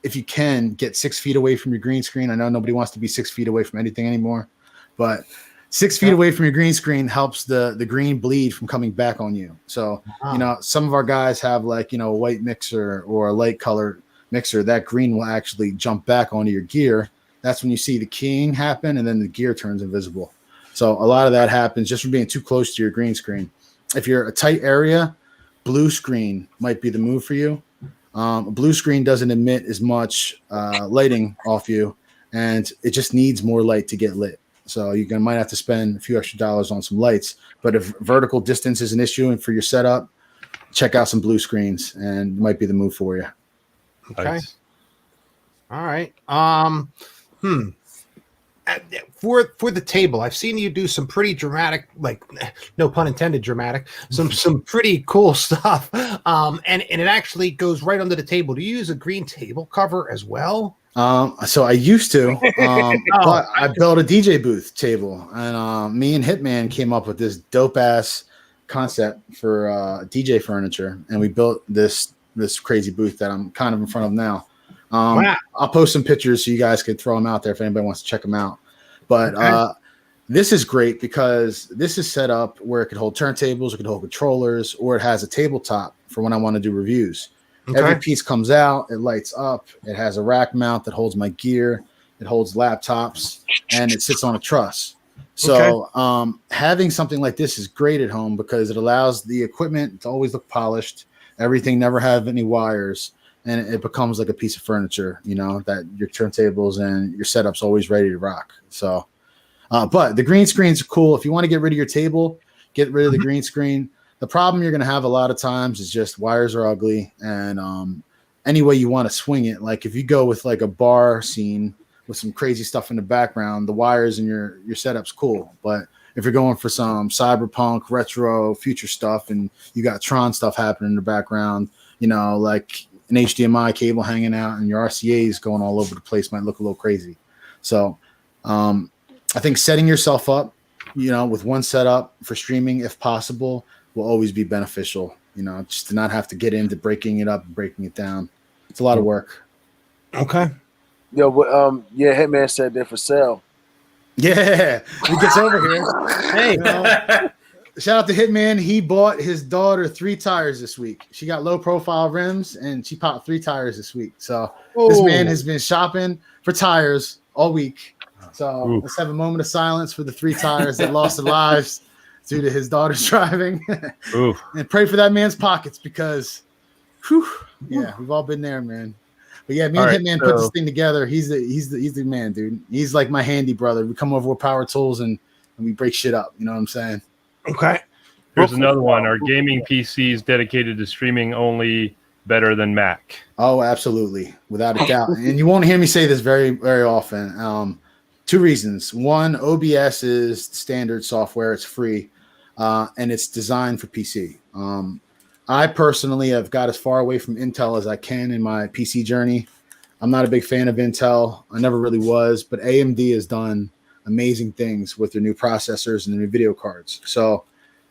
if you can, get 6 feet away from your green screen. I know nobody wants to be 6 feet away from anything anymore, but 6 feet away from your green screen helps the green bleed from coming back on you. So, you know, some of our guys have like, you know, a white mixer or a light color mixer. That green will actually jump back onto your gear. That's when you see the keying happen, and then the gear turns invisible. So a lot of that happens just from being too close to your green screen. If you're a tight area, blue screen might be the move for you. Blue screen doesn't emit as much lighting off you, and it just needs more light to get lit. So you might have to spend a few extra dollars on some lights. But if vertical distance is an issue and for your setup, check out some blue screens, and it might be the move for you. Okay. Nice. All right. For the table, I've seen you do some pretty dramatic, like no pun intended, dramatic, some pretty cool stuff. And it actually goes right under the table. Do you use a green table cover as well? So I used to, but I built a DJ booth table, and me and Hitman came up with this dope ass concept for DJ furniture, and we built this crazy booth that I'm kind of in front of now. Wow. I'll post some pictures so you guys can throw them out there if anybody wants to check them out. But this is great because this is set up where it could hold turntables, it could hold controllers, or it has a tabletop for when I want to do reviews. Okay. Every piece comes out, it lights up, it has a rack mount that holds my gear, it holds laptops, and it sits on a truss. So having something like this is great at home because it allows the equipment to always look polished, everything never have any wires, and it becomes like a piece of furniture, you know, that your turntables and your setup's always ready to rock. So, but the green screens are cool. If you want to get rid of your table, get rid of the green screen. The problem you're going to have a lot of times is just wires are ugly, and any way you want to swing it. Like if you go with like a bar scene with some crazy stuff in the background, the wires in your setup's cool. But if you're going for some cyberpunk, retro, future stuff, and you got Tron stuff happening in the background, you know, like an HDMI cable hanging out and your RCA's going all over the place might look a little crazy. So I think setting yourself up, you know, with one setup for streaming, if possible, will always be beneficial. You know, just to not have to get into breaking it up and breaking it down. It's a lot of work. Okay. Yo, yeah, Hitman said they're for sale. Yeah, he gets over here. Hey, you know, shout out to Hitman. He bought his daughter 3 tires this week. She got low profile rims and she popped 3 tires this week. So this man has been shopping for tires all week. So let's have a moment of silence for the 3 tires that lost their lives due to his daughter's driving. And pray for that man's pockets because, yeah, we've all been there, man. But yeah, me and Hitman put this thing together. He's the man, dude. He's like my handy brother. We come over with power tools and we break shit up. You know what I'm saying? Okay. Here's another one. Are gaming PCs dedicated to streaming only better than Mac? Oh, absolutely, without a doubt. And you won't hear me say this very, very often. 2 reasons. One, OBS is standard software. It's free, and it's designed for PC. I personally have got as far away from Intel as I can in my PC journey. I'm not a big fan of Intel. I never really was, but AMD has done amazing things with their new processors and their new video cards. So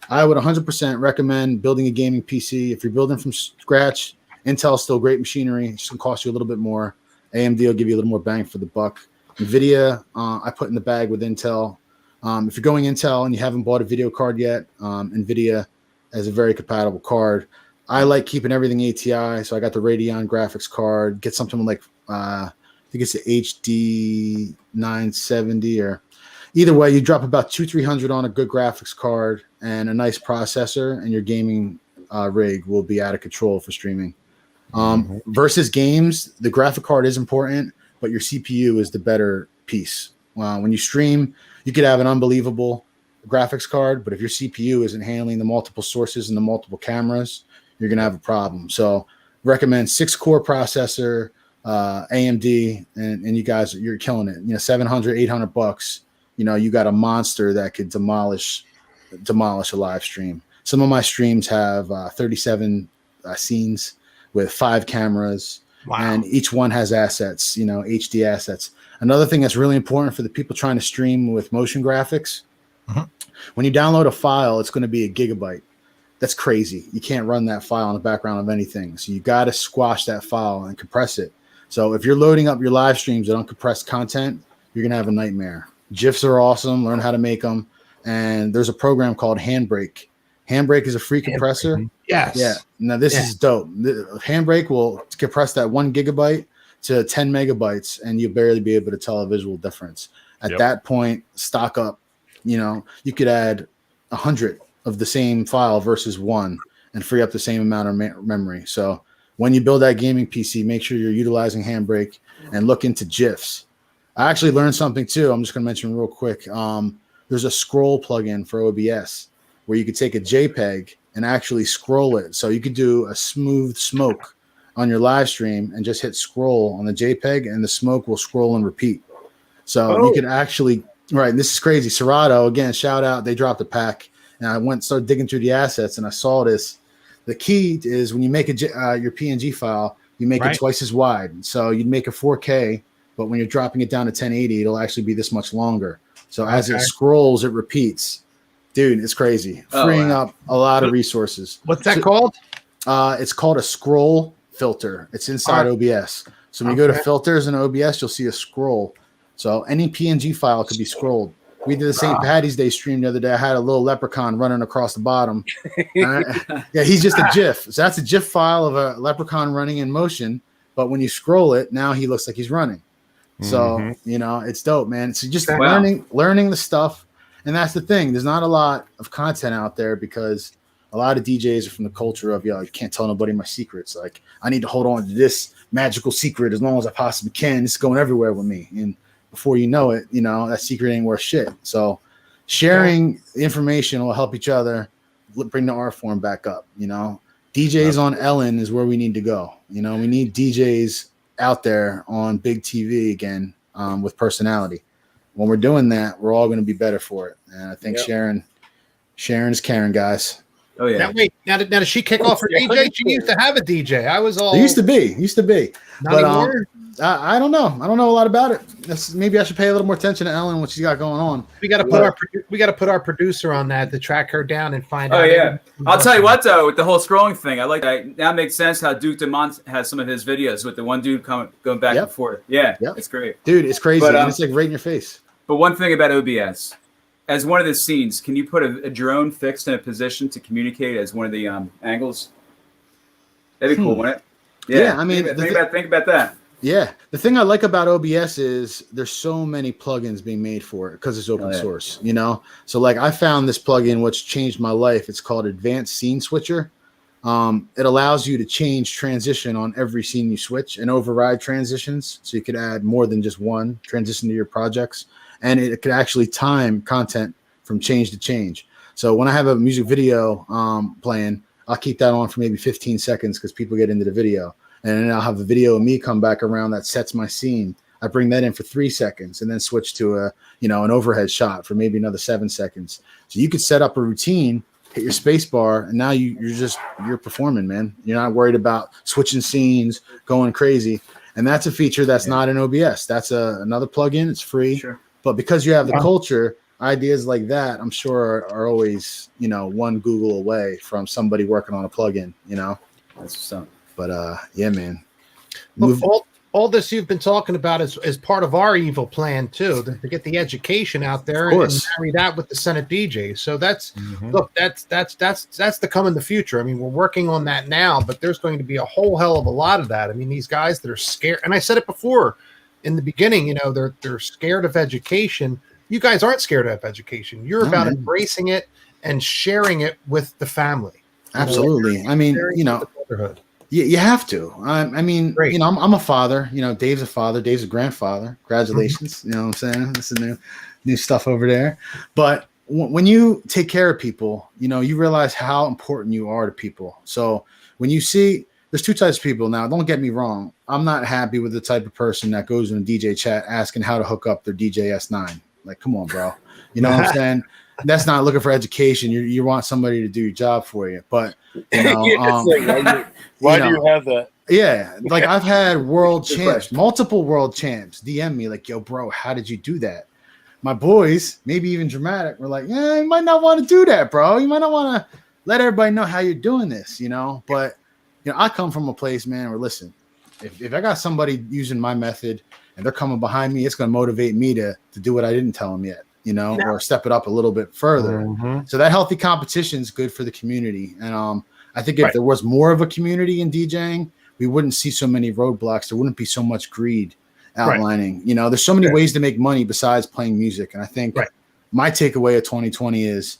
I would 100% recommend building a gaming PC. If you're building from scratch, Intel's still great machinery. It's going to cost you a little bit more. AMD will give you a little more bang for the buck. NVIDIA, I put in the bag with Intel. If you're going Intel and you haven't bought a video card yet, NVIDIA has a very compatible card. I like keeping everything ATI, so I got the Radeon graphics card. Get something like, I think it's the HD 970, or either way, you drop about $200-300 on a good graphics card and a nice processor, and your gaming rig will be out of control for streaming. Versus games, the graphic card is important, but your CPU is the better piece. When you stream, you could have an unbelievable graphics card, but if your CPU isn't handling the multiple sources and the multiple cameras, you're going to have a problem. So recommend 6-core processor, AMD, and you guys, you're killing it. You know, $700-800. You know, you got a monster that could demolish a live stream. Some of my streams have 37 scenes with 5 cameras. Wow. And each one has assets, you know, HD assets. Another thing that's really important for the people trying to stream with motion graphics, when you download a file, it's going to be a gigabyte. That's crazy. You can't run that file in the background of anything. So you got to squash that file and compress it. So if you're loading up your live streams with uncompressed content, you're going to have a nightmare. GIFs are awesome. Learn how to make them. And there's a program called Handbrake. Handbrake is a free compressor. Yes. Yeah. Now this is dope. Handbrake will compress that 1 gigabyte to 10 megabytes, and you'll barely be able to tell a visual difference. At that point, stock up. You know, you could add 100 of the same file versus 1 and free up the same amount of memory. So when you build that gaming PC, make sure you're utilizing Handbrake and look into GIFs. I actually learned something too. I'm just going to mention real quick. There's a scroll plugin for OBS where you could take a JPEG and actually scroll it. So you could do a smooth smoke on your live stream and just hit scroll on the JPEG, and the smoke will scroll and repeat. So you could actually, right, and this is crazy. Serato, again, shout out. They dropped a pack, and I started digging through the assets, and I saw this. The key is when you make your PNG file, you make it twice as wide. So you'd make a 4K, but when you're dropping it down to 1080, it'll actually be this much longer. So as it scrolls, it repeats. Dude, it's crazy. Freeing up a lot of resources. What's that called? It's called a scroll filter. It's inside OBS. So when you go to filters in OBS, you'll see a scroll. So any PNG file could be scrolled. We did the St. Patty's Day stream the other day. I had a little leprechaun running across the bottom. Yeah, he's just a GIF. So that's a GIF file of a leprechaun running in motion. But when you scroll it, now he looks like he's running. So, you know, it's dope, man. So just learning the stuff. And that's the thing. There's not a lot of content out there because a lot of DJs are from the culture of, I can't tell nobody my secrets. Like, I need to hold on to this magical secret as long as I possibly can. It's going everywhere with me. And before you know it, you know, that secret ain't worth shit. So sharing information will help each other bring the art form back up. You know, DJs on Ellen is where we need to go. You know, we need DJs out there on big TV again. with personality. When we're doing that, we're all going to be better for it. And I think Sharon is Karen, guys. Oh yeah. Now wait, now does she kick off her DJ? She used to have a DJ. I was all. It used to be. Not But anymore. I don't know. I don't know a lot about it. Maybe I should pay a little more attention to Ellen, what she's got going on. We got to put our producer on that to track her down and find out. Oh yeah. I'll tell you what though, with the whole scrolling thing, I like that. Now it makes sense how Duke Dumont has some of his videos with the one dude going back and forth. Yeah, it's great. Dude, it's crazy. But, and it's like right in your face. But one thing about OBS, as one of the scenes, can you put a drone fixed in a position to communicate as one of the angles? That'd be cool, wouldn't it? Yeah, I mean, think about that. Yeah, the thing I like about OBS is there's so many plugins being made for it because it's open source, you know? So like I found this plugin which changed my life. It's called Advanced Scene Switcher. It allows you to change transition on every scene you switch and override transitions. So you could add more than just one transition to your projects. And it could actually time content from change to change. So when I have a music video playing, I'll keep that on for maybe 15 seconds because people get into the video. And then I'll have a video of me come back around that sets my scene. I bring that in for 3 seconds and then switch to an overhead shot for maybe another 7 seconds. So you could set up a routine, hit your space bar, and now you're performing, man. You're not worried about switching scenes, going crazy. And that's a feature that's not in OBS. That's another plugin. It's free. Sure. But because you have the culture, ideas like that, I'm sure are always, one Google away from somebody working on a plugin, That's something. But yeah, man. Look, all this you've been talking about is part of our evil plan too, to get the education out there and marry that with the Senate DJs. So that's that's the come in the future. I mean, we're working on that now, but there's going to be a whole hell of a lot of that. I mean, these guys that are scared, and I said it before in the beginning, they're scared of education. You guys aren't scared of education. You're about embracing it and sharing it with the family. Absolutely. I mean, you have to. I mean, I'm a father. Dave's a father. Dave's a grandfather. Congratulations. You know what I'm saying? This is new stuff over there. But when you take care of people, you realize how important you are to people. So when you see, there's two types of people now. Don't get me wrong. I'm not happy with the type of person that goes in a DJ chat asking how to hook up their DJ S9. Like, come on, bro. You know what I'm saying? That's not looking for education. You want somebody to do your job for you. But why do you have that? Yeah, like I've had world champs, multiple world champs DM me like, yo, bro, how did you do that? My boys, maybe even Dramatic, were like, yeah, you might not want to do that, bro. You might not want to let everybody know how you're doing this, But I come from a place, man, where listen, if I got somebody using my method and they're coming behind me, it's going to motivate me to do what I didn't tell them yet. Or step it up a little bit further. So that healthy competition is good for the community. And I think if there was more of a community in DJing, we wouldn't see so many roadblocks. There wouldn't be so much greed outlining. There's so many ways to make money besides playing music. And I think my takeaway of 2020 is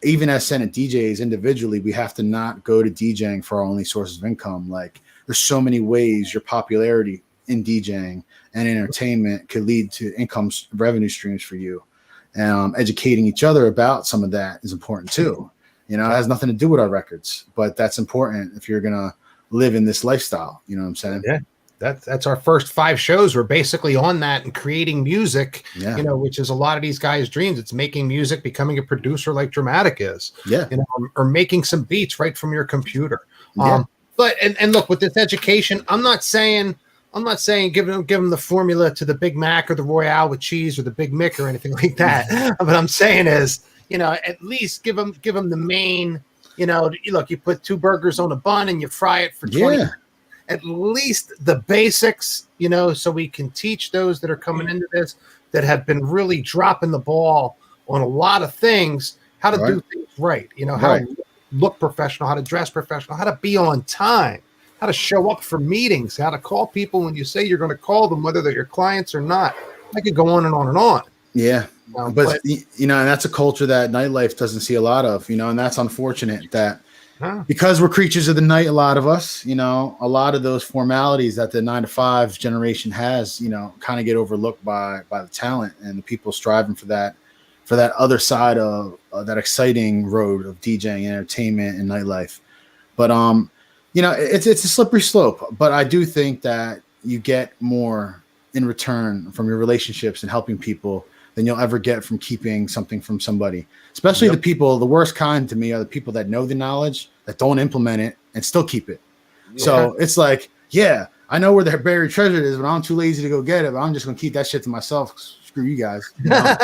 even as Senate DJs individually, we have to not go to DJing for our only sources of income. Like there's so many ways your popularity in DJing and entertainment could lead to income revenue streams for you. Educating each other about some of that is important too. It has nothing to do with our records, but that's important if you're gonna live in this lifestyle. You know what I'm saying? Yeah, that's our first 5 shows. We're basically on that and creating music. Which is a lot of these guys' dreams. It's making music, becoming a producer like Dramatic is. Yeah, or making some beats right from your computer. But look, with this education, I'm not saying give them the formula to the Big Mac or the Royale with cheese or the Big Mick or anything like that. What I'm saying is, at least give them the main, look, you put 2 burgers on a bun and you fry it for 20 minutes. At least the basics, so we can teach those that are coming into this that have been really dropping the ball on a lot of things, how to do things right, how to look professional, how to dress professional, how to be on time, how to show up for meetings, how to call people when you say you're going to call them, whether they're your clients or not. I could go on and on and on. Yeah. But and that's a culture that nightlife doesn't see a lot of, and that's unfortunate that because we're creatures of the night, a lot of us, a lot of those formalities that the 9-to-5 generation has, kind of get overlooked by the talent and the people striving for that other side of that exciting road of DJing, entertainment, and nightlife. But, it's a slippery slope, but I do think that you get more in return from your relationships and helping people than you'll ever get from keeping something from somebody. Especially the people, the worst kind to me are the people that know the knowledge, that don't implement it and still keep it. Yeah. So it's like, yeah, I know where their buried treasure is, but I'm too lazy to go get it. But I'm just going to keep that shit to myself. Screw you guys. You know?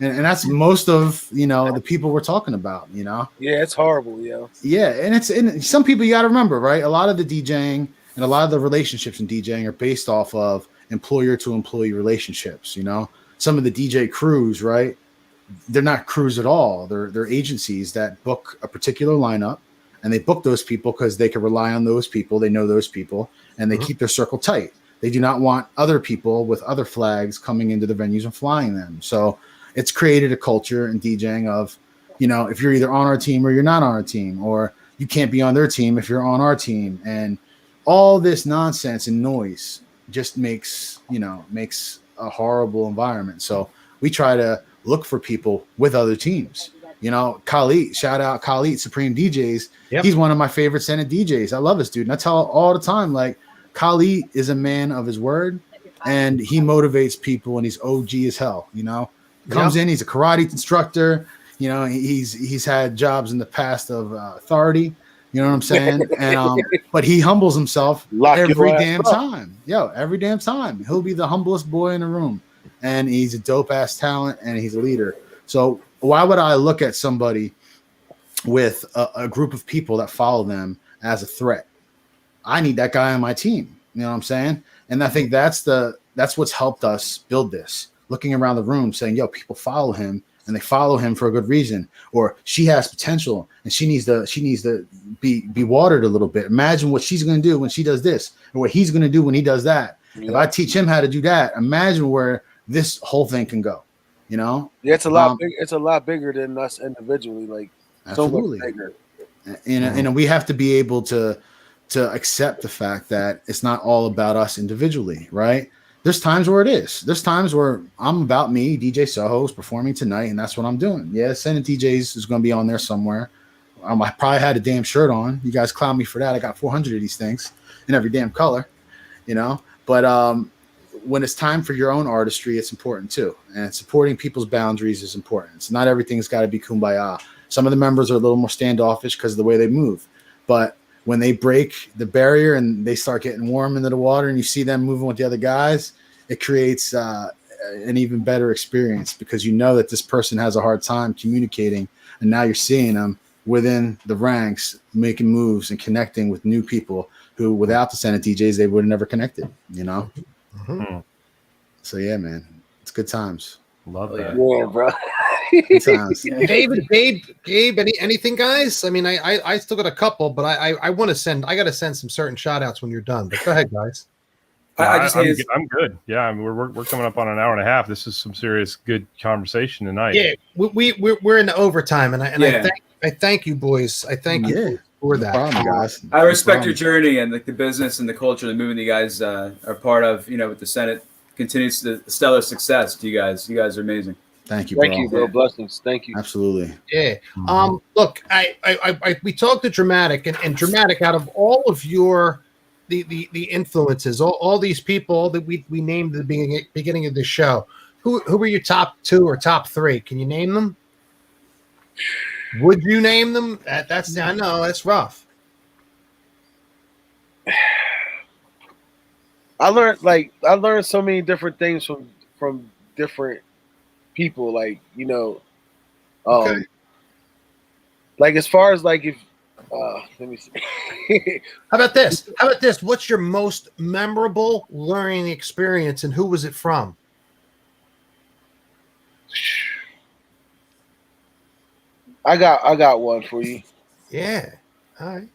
and that's most of, the people we're talking about, Yeah, it's horrible. Yeah. And some people you got to remember, right? A lot of the DJing and a lot of the relationships in DJing are based off of employer to employee relationships. Some of the DJ crews, right? They're not crews at all. They're agencies that book a particular lineup, and they book those people because they can rely on those people. They know those people, and they keep their circle tight. They do not want other people with other flags coming into the venues and flying them. So it's created a culture in DJing of, if you're either on our team or you're not on our team, or you can't be on their team if you're on our team. And all this nonsense and noise just makes a horrible environment. So we try to look for people with other teams. Khalid, shout out Khalid, Supreme DJs. Yep. He's one of my favorite Senate DJs. I love this dude. And I tell all the time, like, Khalid is a man of his word, and he motivates people, and he's OG as hell. Comes in, he's a karate instructor. He's had jobs in the past of authority. You know what I'm saying? And but he humbles himself every damn time. Every damn time. He'll be the humblest boy in the room, and he's a dope ass talent, and he's a leader. So why would I look at somebody with a group of people that follow them as a threat? I need that guy on my team. You know what I'm saying? And I think that's what's helped us build this. Looking around the room saying, yo, people follow him, and they follow him for a good reason, or she has potential and she needs to be watered a little bit. Imagine what she's going to do when she does this, or what he's going to do when he does that. Yeah. If I teach him how to do that, imagine where this whole thing can go. Yeah, it's a lot. It's a lot bigger than us individually. Like, absolutely. So much bigger. And we have to be able to accept the fact that it's not all about us individually, right? There's times where it is. There's times where I'm about me. DJ Soho is performing tonight, and that's what I'm doing. Yeah, Senate DJs is going to be on there somewhere. I probably had a damn shirt on. You guys clown me for that. I got 400 of these things in every damn color, But when it's time for your own artistry, it's important too. And supporting people's boundaries is important. So not everything's got to be kumbaya. Some of the members are a little more standoffish because of the way they move. But when they break the barrier and they start getting warm into the water and you see them moving with the other guys, it creates an even better experience, because you know that this person has a hard time communicating, and now you're seeing them within the ranks making moves and connecting with new people who, without the Senate DJs, they would have never connected, Mm-hmm. So yeah, man, it's good times. Love that. Yeah, bro. Good times. Gabe, anything, guys? I mean, I still got a couple, but I want to send. I got to send some certain shout outs when you're done. But go ahead, guys. I'm good. Yeah, I mean, we're coming up on an hour and a half. This is some serious good conversation tonight. Yeah, we're in the overtime, and I thank you, boys. I thank you for that. No problem, guys. I respect your journey and like the business and the culture, the movement you guys are part of. With the Senate continues the stellar success. You guys are amazing. Thank you, bro. Thank you, bro. Blessings. Thank you. Absolutely. Yeah. Look, we talked to Dramatic, and Dramatic, out of all of your the influences, all these people that we named at the beginning of the show, who were your top 2 or top 3? Can you name them? Would you name them? I know that's rough. I learned so many different things from different people, like like as far as like if let me see. How about this? What's your most memorable learning experience, and who was it from? I got one for you. Yeah. All right.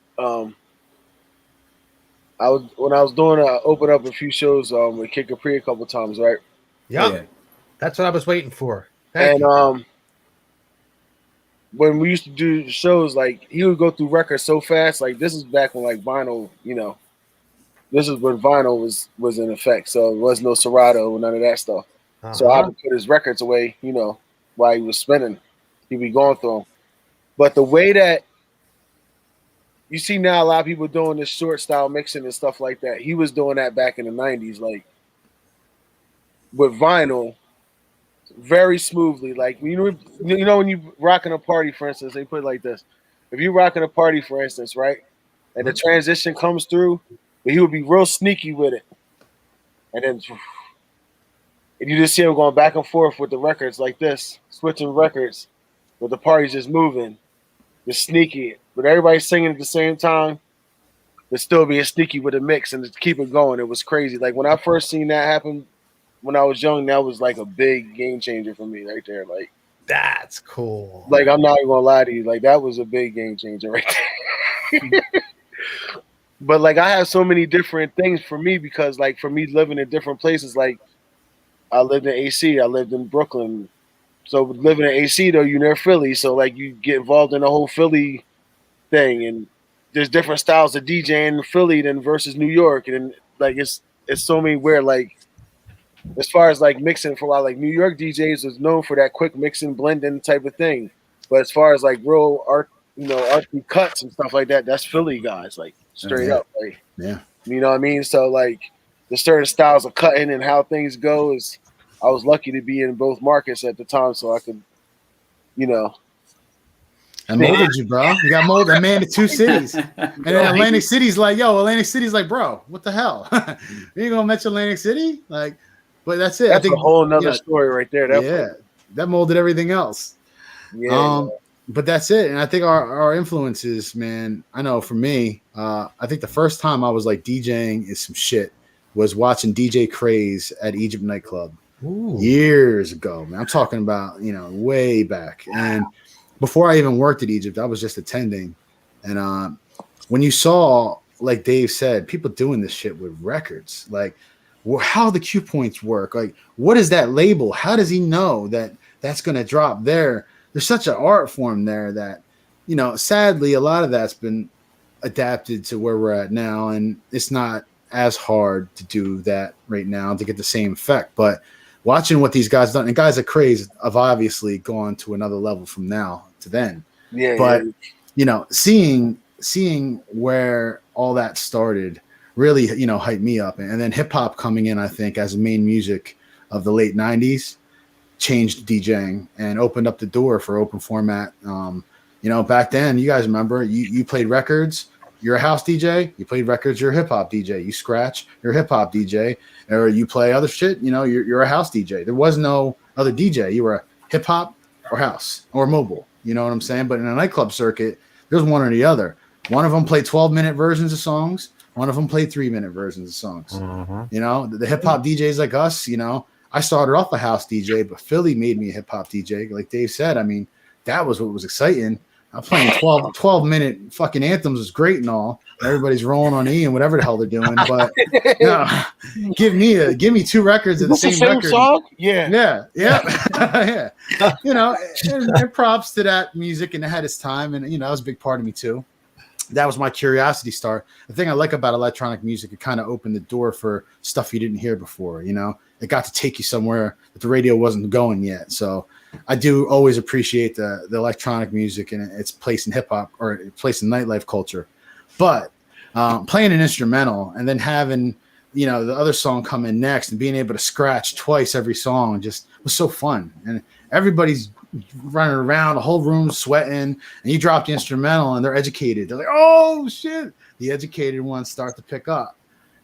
When I was doing open up a few shows with Kid Capri a couple times, right? Yeah. That's what I was waiting for. Thank you. When we used to do shows, like, he would go through records so fast. Like, this is back when, like, vinyl, this is when vinyl was in effect. So it was no Serato, none of that stuff. Uh-huh. So I would put his records away, while he was spinning. He'd be going through them. But the way that you see now a lot of people doing this short style mixing and stuff like that, he was doing that back in the 90s. Like, with vinyl very smoothly. Like you know when you rocking a party, for instance, they put it like this. If you rocking a party, for instance, right, and the transition comes through, but he would be real sneaky with it. And then and you just see him going back and forth with the records like this, switching records, with the party's just moving, just sneaky. But everybody's singing at the same time, but still being sneaky with the mix and just keep it going. It was crazy. Like when I first seen that happen when I was young, that was like a big game changer for me right there. Like That's cool. Like I'm not even gonna lie to you, like that was a big game changer right there. But like I have so many different things for me because like for me living in different places, like I lived in AC, I lived in Brooklyn. So living in AC though, you're near Philly, so like you get involved in the whole Philly thing, and there's different styles of DJing in Philly than versus New York, and like it's so many where like as far as like mixing for a while, like New York DJs was known for that quick mixing, blending type of thing, but as far as like real art, you know, arty cuts and stuff like that, that's Philly guys, like straight up, like you know what I mean. So like the certain styles of cutting and how things go is. I was lucky to be in both markets at the time, so I could, you know. I molded you, bro. You got molded. I manned the two cities. And then Atlantic City's like, Atlantic City's like, bro, what the hell? You ain't gonna mention Atlantic City? Like, but that's it. That's I think, a whole nother story right there. That molded everything else. Yeah. But that's it. And I think our influences, man, I know for me, I think the first time I was like DJing is some shit was watching DJ Craze at Egypt Nightclub. Ooh. Years ago, man. I'm talking about, way back. And before I even worked at Egypt, I was just attending. And when you saw, like Dave said, people doing this shit with records, like how the cue points work, like what is that label? How does he know that that's going to drop there? There's such an art form there that, sadly, a lot of that's been adapted to where we're at now. And it's not as hard to do that right now to get the same effect. But watching what these guys done, and guys at Craze have obviously gone to another level from now to then. Yeah. But seeing where all that started really, hyped me up. And then hip hop coming in, I think, as a main music of the late '90s, changed DJing and opened up the door for open format. Back then, you guys remember, you played records. You're a house DJ, you played records, you're a hip hop DJ. You scratch, you're a hip hop DJ, or you play other shit, you're a house DJ. There was no other DJ. You were a hip hop or house or mobile. You know what I'm saying? But in a nightclub circuit, there's one or the other. One of them played 12-minute versions of songs. One of them played 3-minute versions of songs. Mm-hmm. The hip hop DJs like us, I started off a house DJ, but Philly made me a hip hop DJ. Like Dave said, I mean, that was what was exciting. I'm playing 12-minute fucking anthems is great and all. Everybody's rolling on E and whatever the hell they're doing, but give me two records of the same record. Song? Yeah. Yeah. And props to that music, and it had its time, and that was a big part of me too. That was my curiosity start. The thing I like about electronic music, it kind of opened the door for stuff you didn't hear before. It got to take you somewhere that the radio wasn't going yet. So I do always appreciate the electronic music and its place in hip hop or its place in nightlife culture. But playing an instrumental and then having, the other song come in next and being able to scratch twice every song just was so fun. And everybody's running around, the whole room's sweating, and you drop the instrumental and they're educated. They're like, oh shit. The educated ones start to pick up.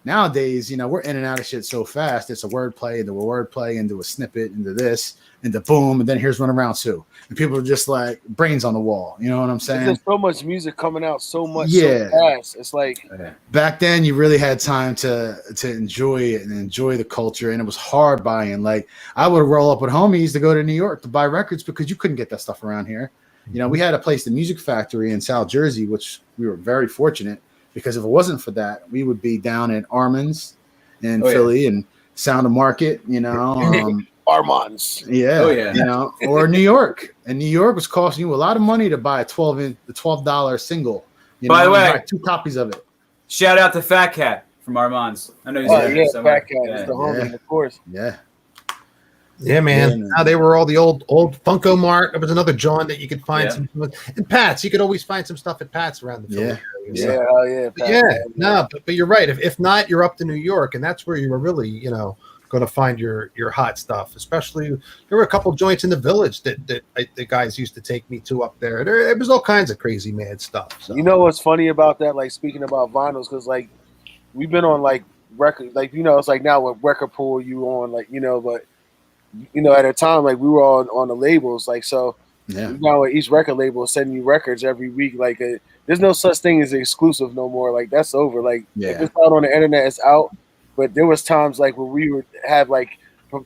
Nowadays, we're in and out of shit so fast. It's a wordplay into a wordplay into a snippet into this into boom, and then here's one around two. And people are just like brains on the wall. You know what I'm saying? There's so much music coming out so fast. It's like back then you really had time to enjoy it and enjoy the culture, and it was hard buying. Like I would roll up with homies to go to New York to buy records because you couldn't get that stuff around here. We had a place, the Music Factory in South Jersey, which we were very fortunate. Because if it wasn't for that, we would be down at Armand's in Philly and Sound of Market, Armand's. Yeah. Or New York. And New York was costing you a lot of money to buy a $12 single. By the way, 2 copies of it. Shout out to Fat Cat from Armand's. I know he's Fat Cat is the homie, of course. Yeah. Yeah, man. They were all the old Funko Mart. There was another John that you could find some, and Pat's. You could always find some stuff at Pat's around the Philly area. But you're right. If not, you're up to New York, and that's where you were really, going to find your hot stuff. Especially there were a couple joints in the village that the guys used to take me to up there. There was all kinds of crazy mad stuff. So. You know what's funny about that? Like speaking about vinyls, because like we've been on like record, like it's like now with Record Pool you on like but at a time like we were on the labels like so. Yeah. Now each record label is sending you records every week. Like there's no such thing as exclusive no more. Like that's over. Like if it's out on the internet, it's out. But there was times like where we would have like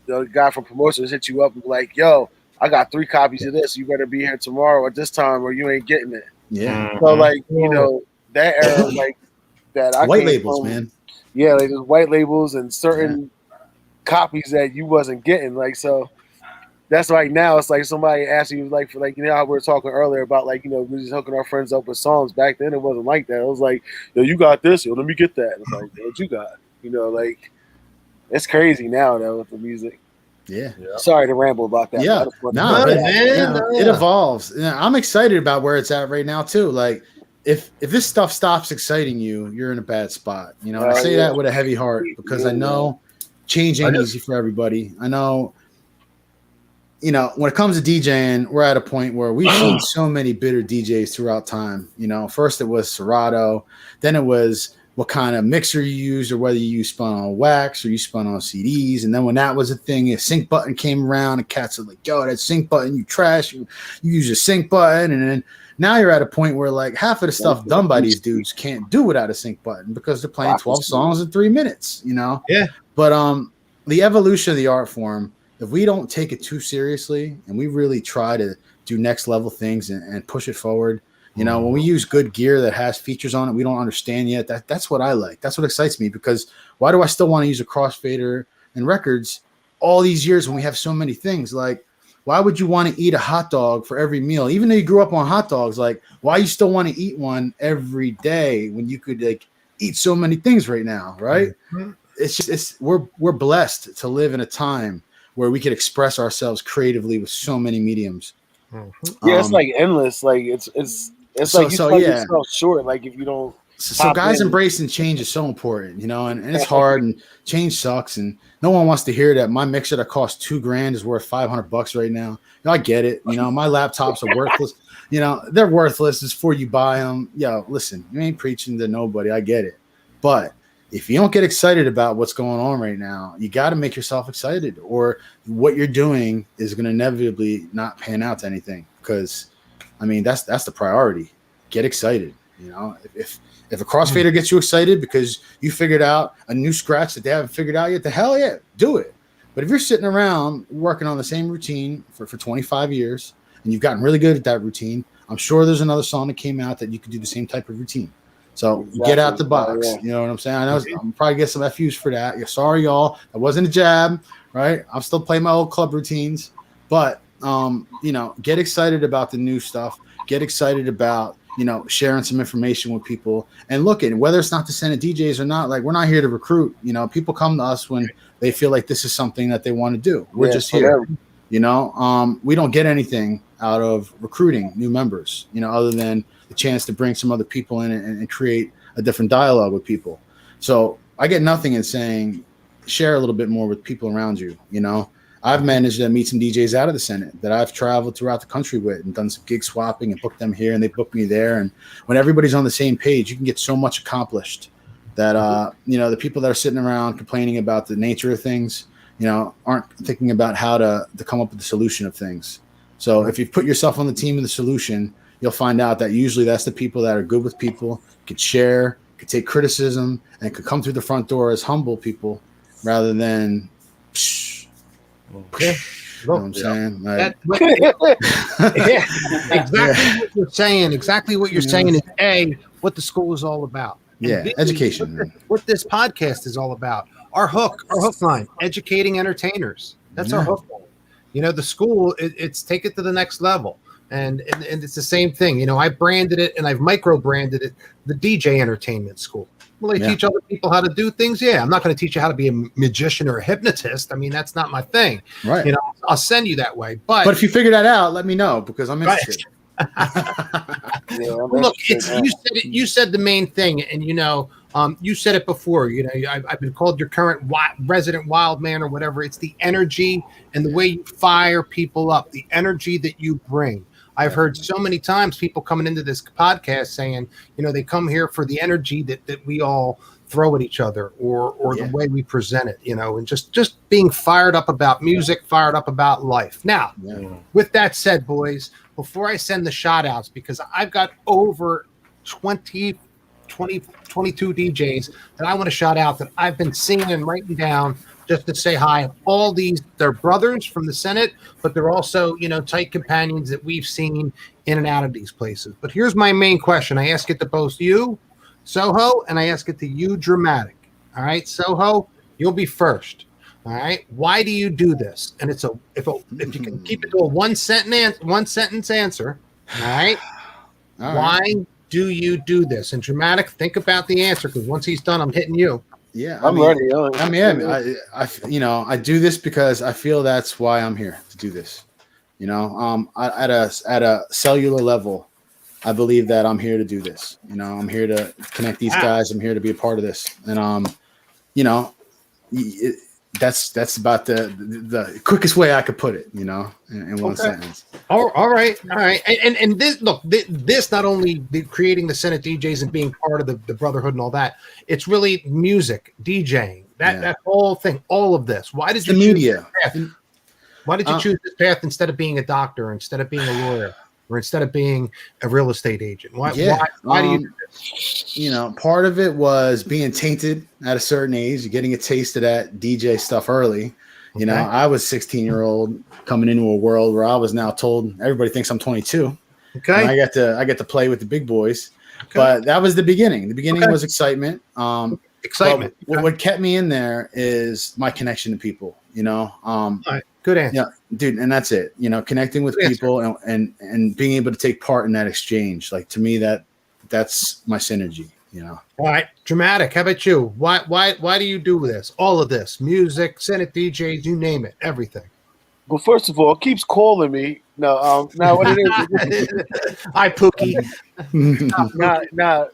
the guy from promotions hit you up and be like, "Yo, I got 3 copies of this. You better be here tomorrow at this time, or you ain't getting it." Yeah. So like that era like that. I white labels, man. Yeah, like there's white labels and certain copies that you wasn't getting. Like so. That's like now it's like somebody asking you like for like how we were talking earlier about like we're just hooking our friends up with songs. Back then it wasn't like that. It was like, yo, you got this, yo, let me get that. And it's like, what you got? Like it's crazy now though with the music. Yeah. Sorry to ramble about that. Yeah. It evolves. I'm excited about where it's at right now too. Like if this stuff stops exciting you, you're in a bad spot. I say that with a heavy heart because I know change ain't easy for everybody. I know. When it comes to DJing, we're at a point where we've seen so many bitter DJs throughout time. First it was Serato, then it was what kind of mixer you used or whether you spun on wax or you spun on CDs. And then when that was a thing, a sync button came around and cats are like, yo, that sync button, you trash, you use your sync button. And then now you're at a point where like half of the stuff done by these dudes can't do without a sync button because they're playing 12 songs in 3 minutes, Yeah. But the evolution of the art form, if we don't take it too seriously and we really try to do next level things and push it forward, when we use good gear that has features on it we don't understand yet, that's what I like. That's what excites me because why do I still want to use a crossfader and records all these years when we have so many things? Like, why would you want to eat a hot dog for every meal? Even though you grew up on hot dogs, like why you still want to eat one every day when you could like eat so many things right now, right? Mm-hmm. It's just we're blessed to live in a time where we could express ourselves creatively with so many mediums. Yeah, it's like endless. Like it's like you cut yourself short. Like if you don't. So guys embracing change is so important, and it's hard and change sucks and no one wants to hear that my mixer that costs $2,000 is worth $500 right now. I get it. My laptops are worthless. They're worthless. It's for you buy them. Yo, listen, you ain't preaching to nobody. I get it. But if you don't get excited about what's going on right now, you got to make yourself excited or what you're doing is going to inevitably not pan out to anything. Because, that's the priority. Get excited. If a crossfader gets you excited because you figured out a new scratch that they haven't figured out yet, the hell yeah, do it. But if you're sitting around working on the same routine for 25 years and you've gotten really good at that routine, I'm sure there's another song that came out that you could do the same type of routine. So get out the box. You know what I'm saying? I know I'm probably get some FUs for that. Yeah, sorry, y'all. That wasn't a jab, right? I'm still playing my old club routines. But, get excited about the new stuff. Get excited about, sharing some information with people. And look at whether it's not the Senate DJs or not, like we're not here to recruit. People come to us when they feel like this is something that they want to do. We're just here. We don't get anything out of recruiting new members, other than the chance to bring some other people in and create a different dialogue with people. So I get nothing in saying share a little bit more with people around you. I've managed to meet some DJs out of the Senate that I've traveled throughout the country with and done some gig swapping and booked them here and they booked me there. And when everybody's on the same page, you can get so much accomplished that, the people that are sitting around complaining about the nature of things, aren't thinking about how to come up with the solution of things. So if you put yourself on the team of the solution, you'll find out that usually that's the people that are good with people, could share, could take criticism, and could come through the front door as humble people rather than Yeah. You know what I'm saying? Like, exactly what you're saying. Exactly what you're saying is what the school is all about. Yeah, education. What this podcast is all about. Our hook line, educating entertainers. That's our hook line. The school, it's take it to the next level. And it's the same thing. I branded it and I've micro-branded it, the DJ Entertainment School. Will I teach other people how to do things? Yeah, I'm not going to teach you how to be a magician or a hypnotist. That's not my thing. Right. I'll send you that way. But if you figure that out, let me know because I'm interested. Look, you said the main thing, and You said it before. I've been called your current resident wild man or whatever. It's the energy and the way you fire people up, the energy that you bring. I've heard so many times people coming into this podcast saying, they come here for the energy that we all throw at each other or the way we present it, and just being fired up about music, fired up about life. Now, with that said, boys, before I send the shout outs, because I've got over 22 DJs that I want to shout out that I've been singing and writing down just to say hi. All these, they're brothers from the Senate, but they're also, tight companions that we've seen in and out of these places. But here's my main question. I ask it to both you, Soho, and I ask it to you, Dramatic. All right, Soho, you'll be first. All right, why do you do this? And if you can keep it to a one sentence answer. All right, why do you do this? And Dramatic, think about the answer, because once he's done, I'm hitting you. Yeah, I'm ready. I do this because I feel that's why I'm here to do this. At a cellular level, I believe that I'm here to do this. I'm here to connect these guys. I'm here to be a part of this. And that's about the quickest way I could put it. In one sentence. All right. And this, look, this not only creating the Senate DJs and being part of the brotherhood and all that. It's really music, DJing, that whole thing, all of this. Why did you choose media? Why did you choose this path instead of being a doctor, instead of being a lawyer, or instead of being a real estate agent? Why do you do this? Part of it was being tainted at a certain age, getting a taste of that DJ stuff early. I was 16-year-old coming into a world where I was now told everybody thinks I'm 22. Okay. And I get to play with the big boys. Okay. But that was the beginning. The beginning was excitement. Excitement. What kept me in there is my connection to people, All right. Good answer. Yeah, dude, and that's it. Connecting with people and being able to take part in that exchange. Like, to me, that's my synergy. All right, Dramatic. How about you? Why do you do this? All of this, music, Senate DJs, you name it, everything. Well, first of all, it keeps calling me. No, what it is? Hi, Pookie. No.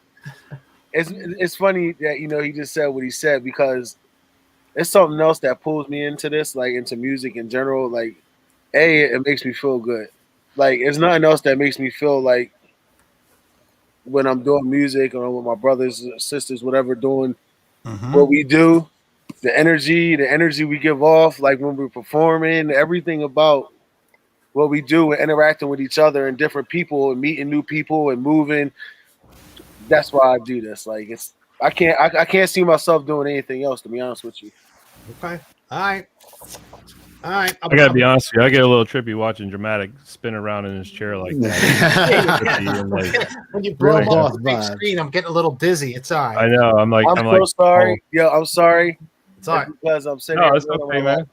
It's funny that he just said what he said, because it's something else that pulls me into this, like into music in general. Like, it makes me feel good. Like, it's nothing else that makes me feel like when I'm doing music or with my brothers or sisters, whatever, doing what we do, the energy we give off, like when we're performing, everything about what we do and interacting with each other and different people and meeting new people and moving. That's why I do this. Like, I can't see myself doing anything else, to be honest with you. Okay. All right. I gotta be honest with you. I get a little trippy watching Dramatic spin around in his chair like that. When you blow off the big screen, I'm getting a little dizzy. It's all right. I know. I'm so sorry. Yeah, I'm sorry. It's all right. Because I'm sitting. No, it's okay, man.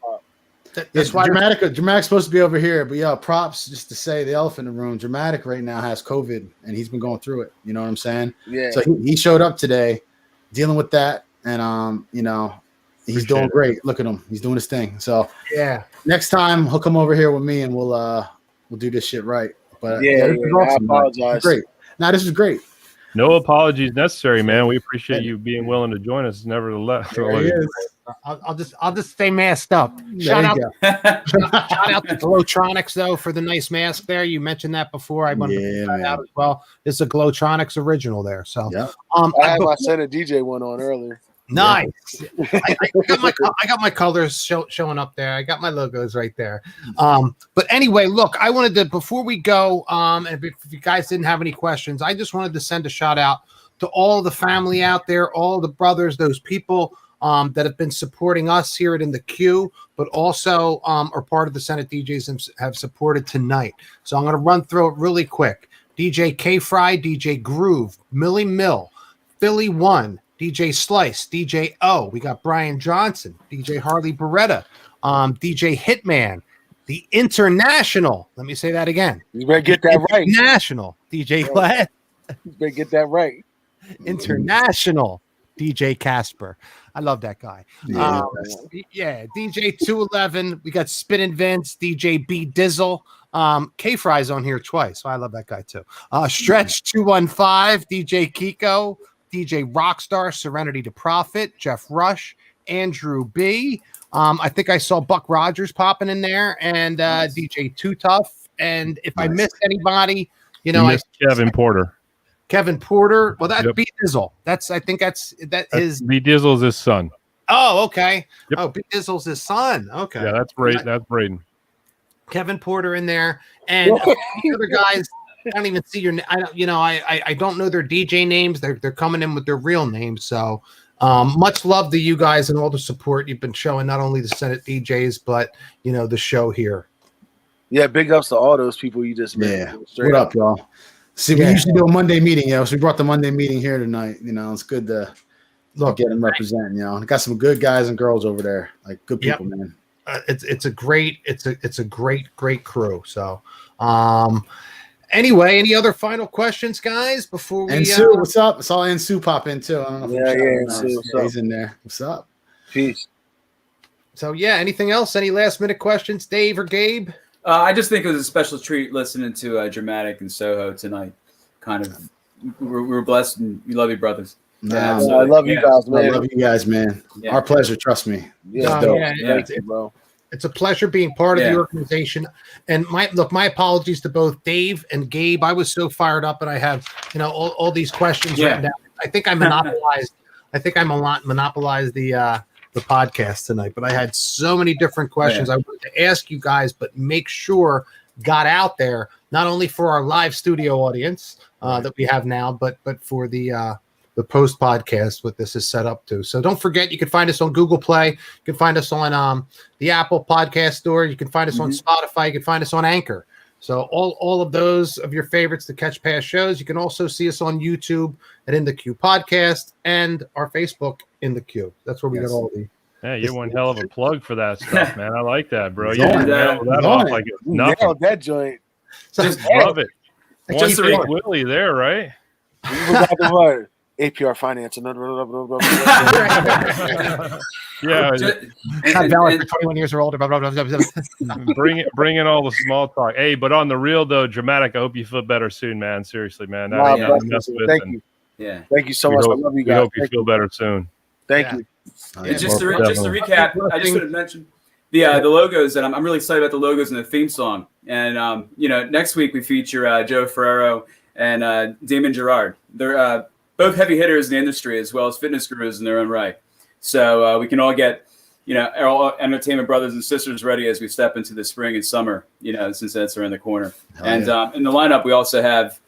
That's why Dramatic's supposed to be over here, but props just to say the elephant in the room. Dramatic right now has COVID, and he's been going through it. You know what I'm saying? Yeah. So he showed up today, dealing with that, and he's doing great. Look at him; he's doing his thing. So next time he'll come over here with me, and we'll do this shit right. But I apologize. Great. Now this is great. No apologies necessary, man. We appreciate you being willing to join us. Nevertheless, I'll just stay masked up. Shout out to Glowtronics though for the nice mask there. You mentioned that before. I wanted to put that out as well. It's a Glowtronics original there. So I had my Senate DJ one on earlier. Nice. I got my colors showing up there. I got my logos right there. But anyway, look, I wanted to, before we go, and if you guys didn't have any questions, I just wanted to send a shout out to all the family out there, all the brothers, those people that have been supporting us here at In the Queue, but also are part of the Senate DJs and have supported tonight. So I'm going to run through it really quick. DJ K-Fry, DJ Groove, Millie Mill, Philly One, DJ Slice, DJ O. We got Brian Johnson, DJ Harley Beretta, DJ Hitman, the International. Let me say that again. You better get that right. International, DJ Glad. You better get that right. International, DJ Casper. I love that guy. DJ 211. We got Spinning Vince, DJ B Dizzle. K-Fry's on here twice, so I love that guy too. Stretch 215, DJ Kiko, DJ Rockstar, Serenity to Profit, Jeff Rush, Andrew B. I think I saw Buck Rogers popping in there, and DJ Too Tough. And if I missed anybody, you know, Kevin Porter. Kevin Porter. Well, that's B Dizzle. I think that's B Dizzle's his son. Oh, okay. Yep. Oh, B Dizzle's his son. Okay. Yeah, that's Braden. That's Braden. Kevin Porter in there, and the other guys. I don't even see your. I don't know their DJ names. They're coming in with their real names. So, much love to you guys and all the support you've been showing. Not only the Senate DJs, but the show here. Yeah, big ups to all those people you just met. Yeah. What up, y'all? See, we usually do a Monday meeting, so we brought the Monday meeting here tonight. It's good to get them representing. Got some good guys and girls over there, like good people, man. It's a great crew. So, anyway, any other final questions, guys? Before we and Sue, what's up? I saw Sue pop in too. I don't know if Sue, he's in there. What's up? Peace. So anything else? Any last minute questions, Dave or Gabe? I just think it was a special treat listening to Dramatic and Soho tonight. Kind of, we were blessed, and we love you, brothers. I love you guys, man. I love you guys, man. Yeah. Our pleasure. Trust me. Thank you, bro. It's a pleasure being part of the organization. And my apologies to both Dave and Gabe. I was so fired up, and I have all these questions written down. I think I monopolized. Monopolized the podcast tonight, but I had so many different questions I wanted to ask you guys, but make sure got out there not only for our live studio audience that we have now, but for the post podcast what this is set up to. So don't forget, you can find us on Google Play, you can find us on the Apple Podcast Store, you can find us on Spotify, you can find us on Anchor. So all of those of your favorites to catch past shows. You can also see us on YouTube at In the Queue Podcast and our Facebook In the Queue. That's where we got all the. Yeah, you're one hell of a plug for that stuff, man. I like that, bro. You Yeah, nailed that off like it's nothing. Nailed that joint. Just love it. One Just big Willie there, right? We got the word. APR finance. Yeah, Not valid for 21 years or older. bring in all the small talk. Hey, but on the real though, Dramatic, I hope you feel better soon, man. Seriously, man. Thank you. Yeah. Thank you so much. I love you We guys. hope you feel better soon. Thank you. And just to recap, I just should have mentioned the logos that I'm really excited about the logos and the theme song. And next week we feature Joe Ferrero and Damon Gerard. They're both heavy hitters in the industry as well as fitness gurus in their own right. So we can all get all entertainment brothers and sisters ready as we step into the spring and summer. Since that's around the corner. In the lineup we also have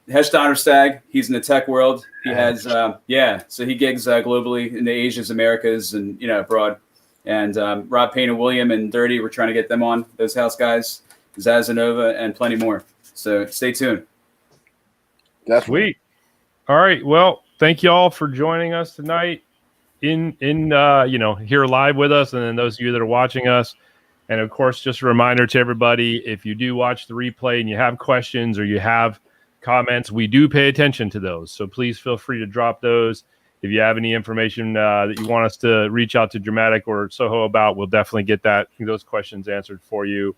Hesh Donnerstag. He's in the tech world. He has so he gigs globally in the Asias, Americas, and abroad. And Rob Payne and William and Dirty, we're trying to get them on, those house guys, Zazanova, and plenty more. So stay tuned. Sweet. All right. Well, thank you all for joining us tonight in here live with us, and then those of you that are watching us. And of course, just a reminder to everybody, if you do watch the replay and you have questions or you have comments, we do pay attention to those. So please feel free to drop those. If you have any information that you want us to reach out to Dramatic or Soho about, we'll definitely get those questions answered for you.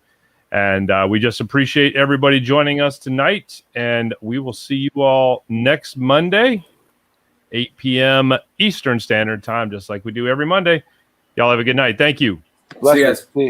And we just appreciate everybody joining us tonight. And we will see you all next Monday, 8 p.m. Eastern Standard Time, just like we do every Monday. Y'all have a good night. Thank you. Bless you guys. Peace.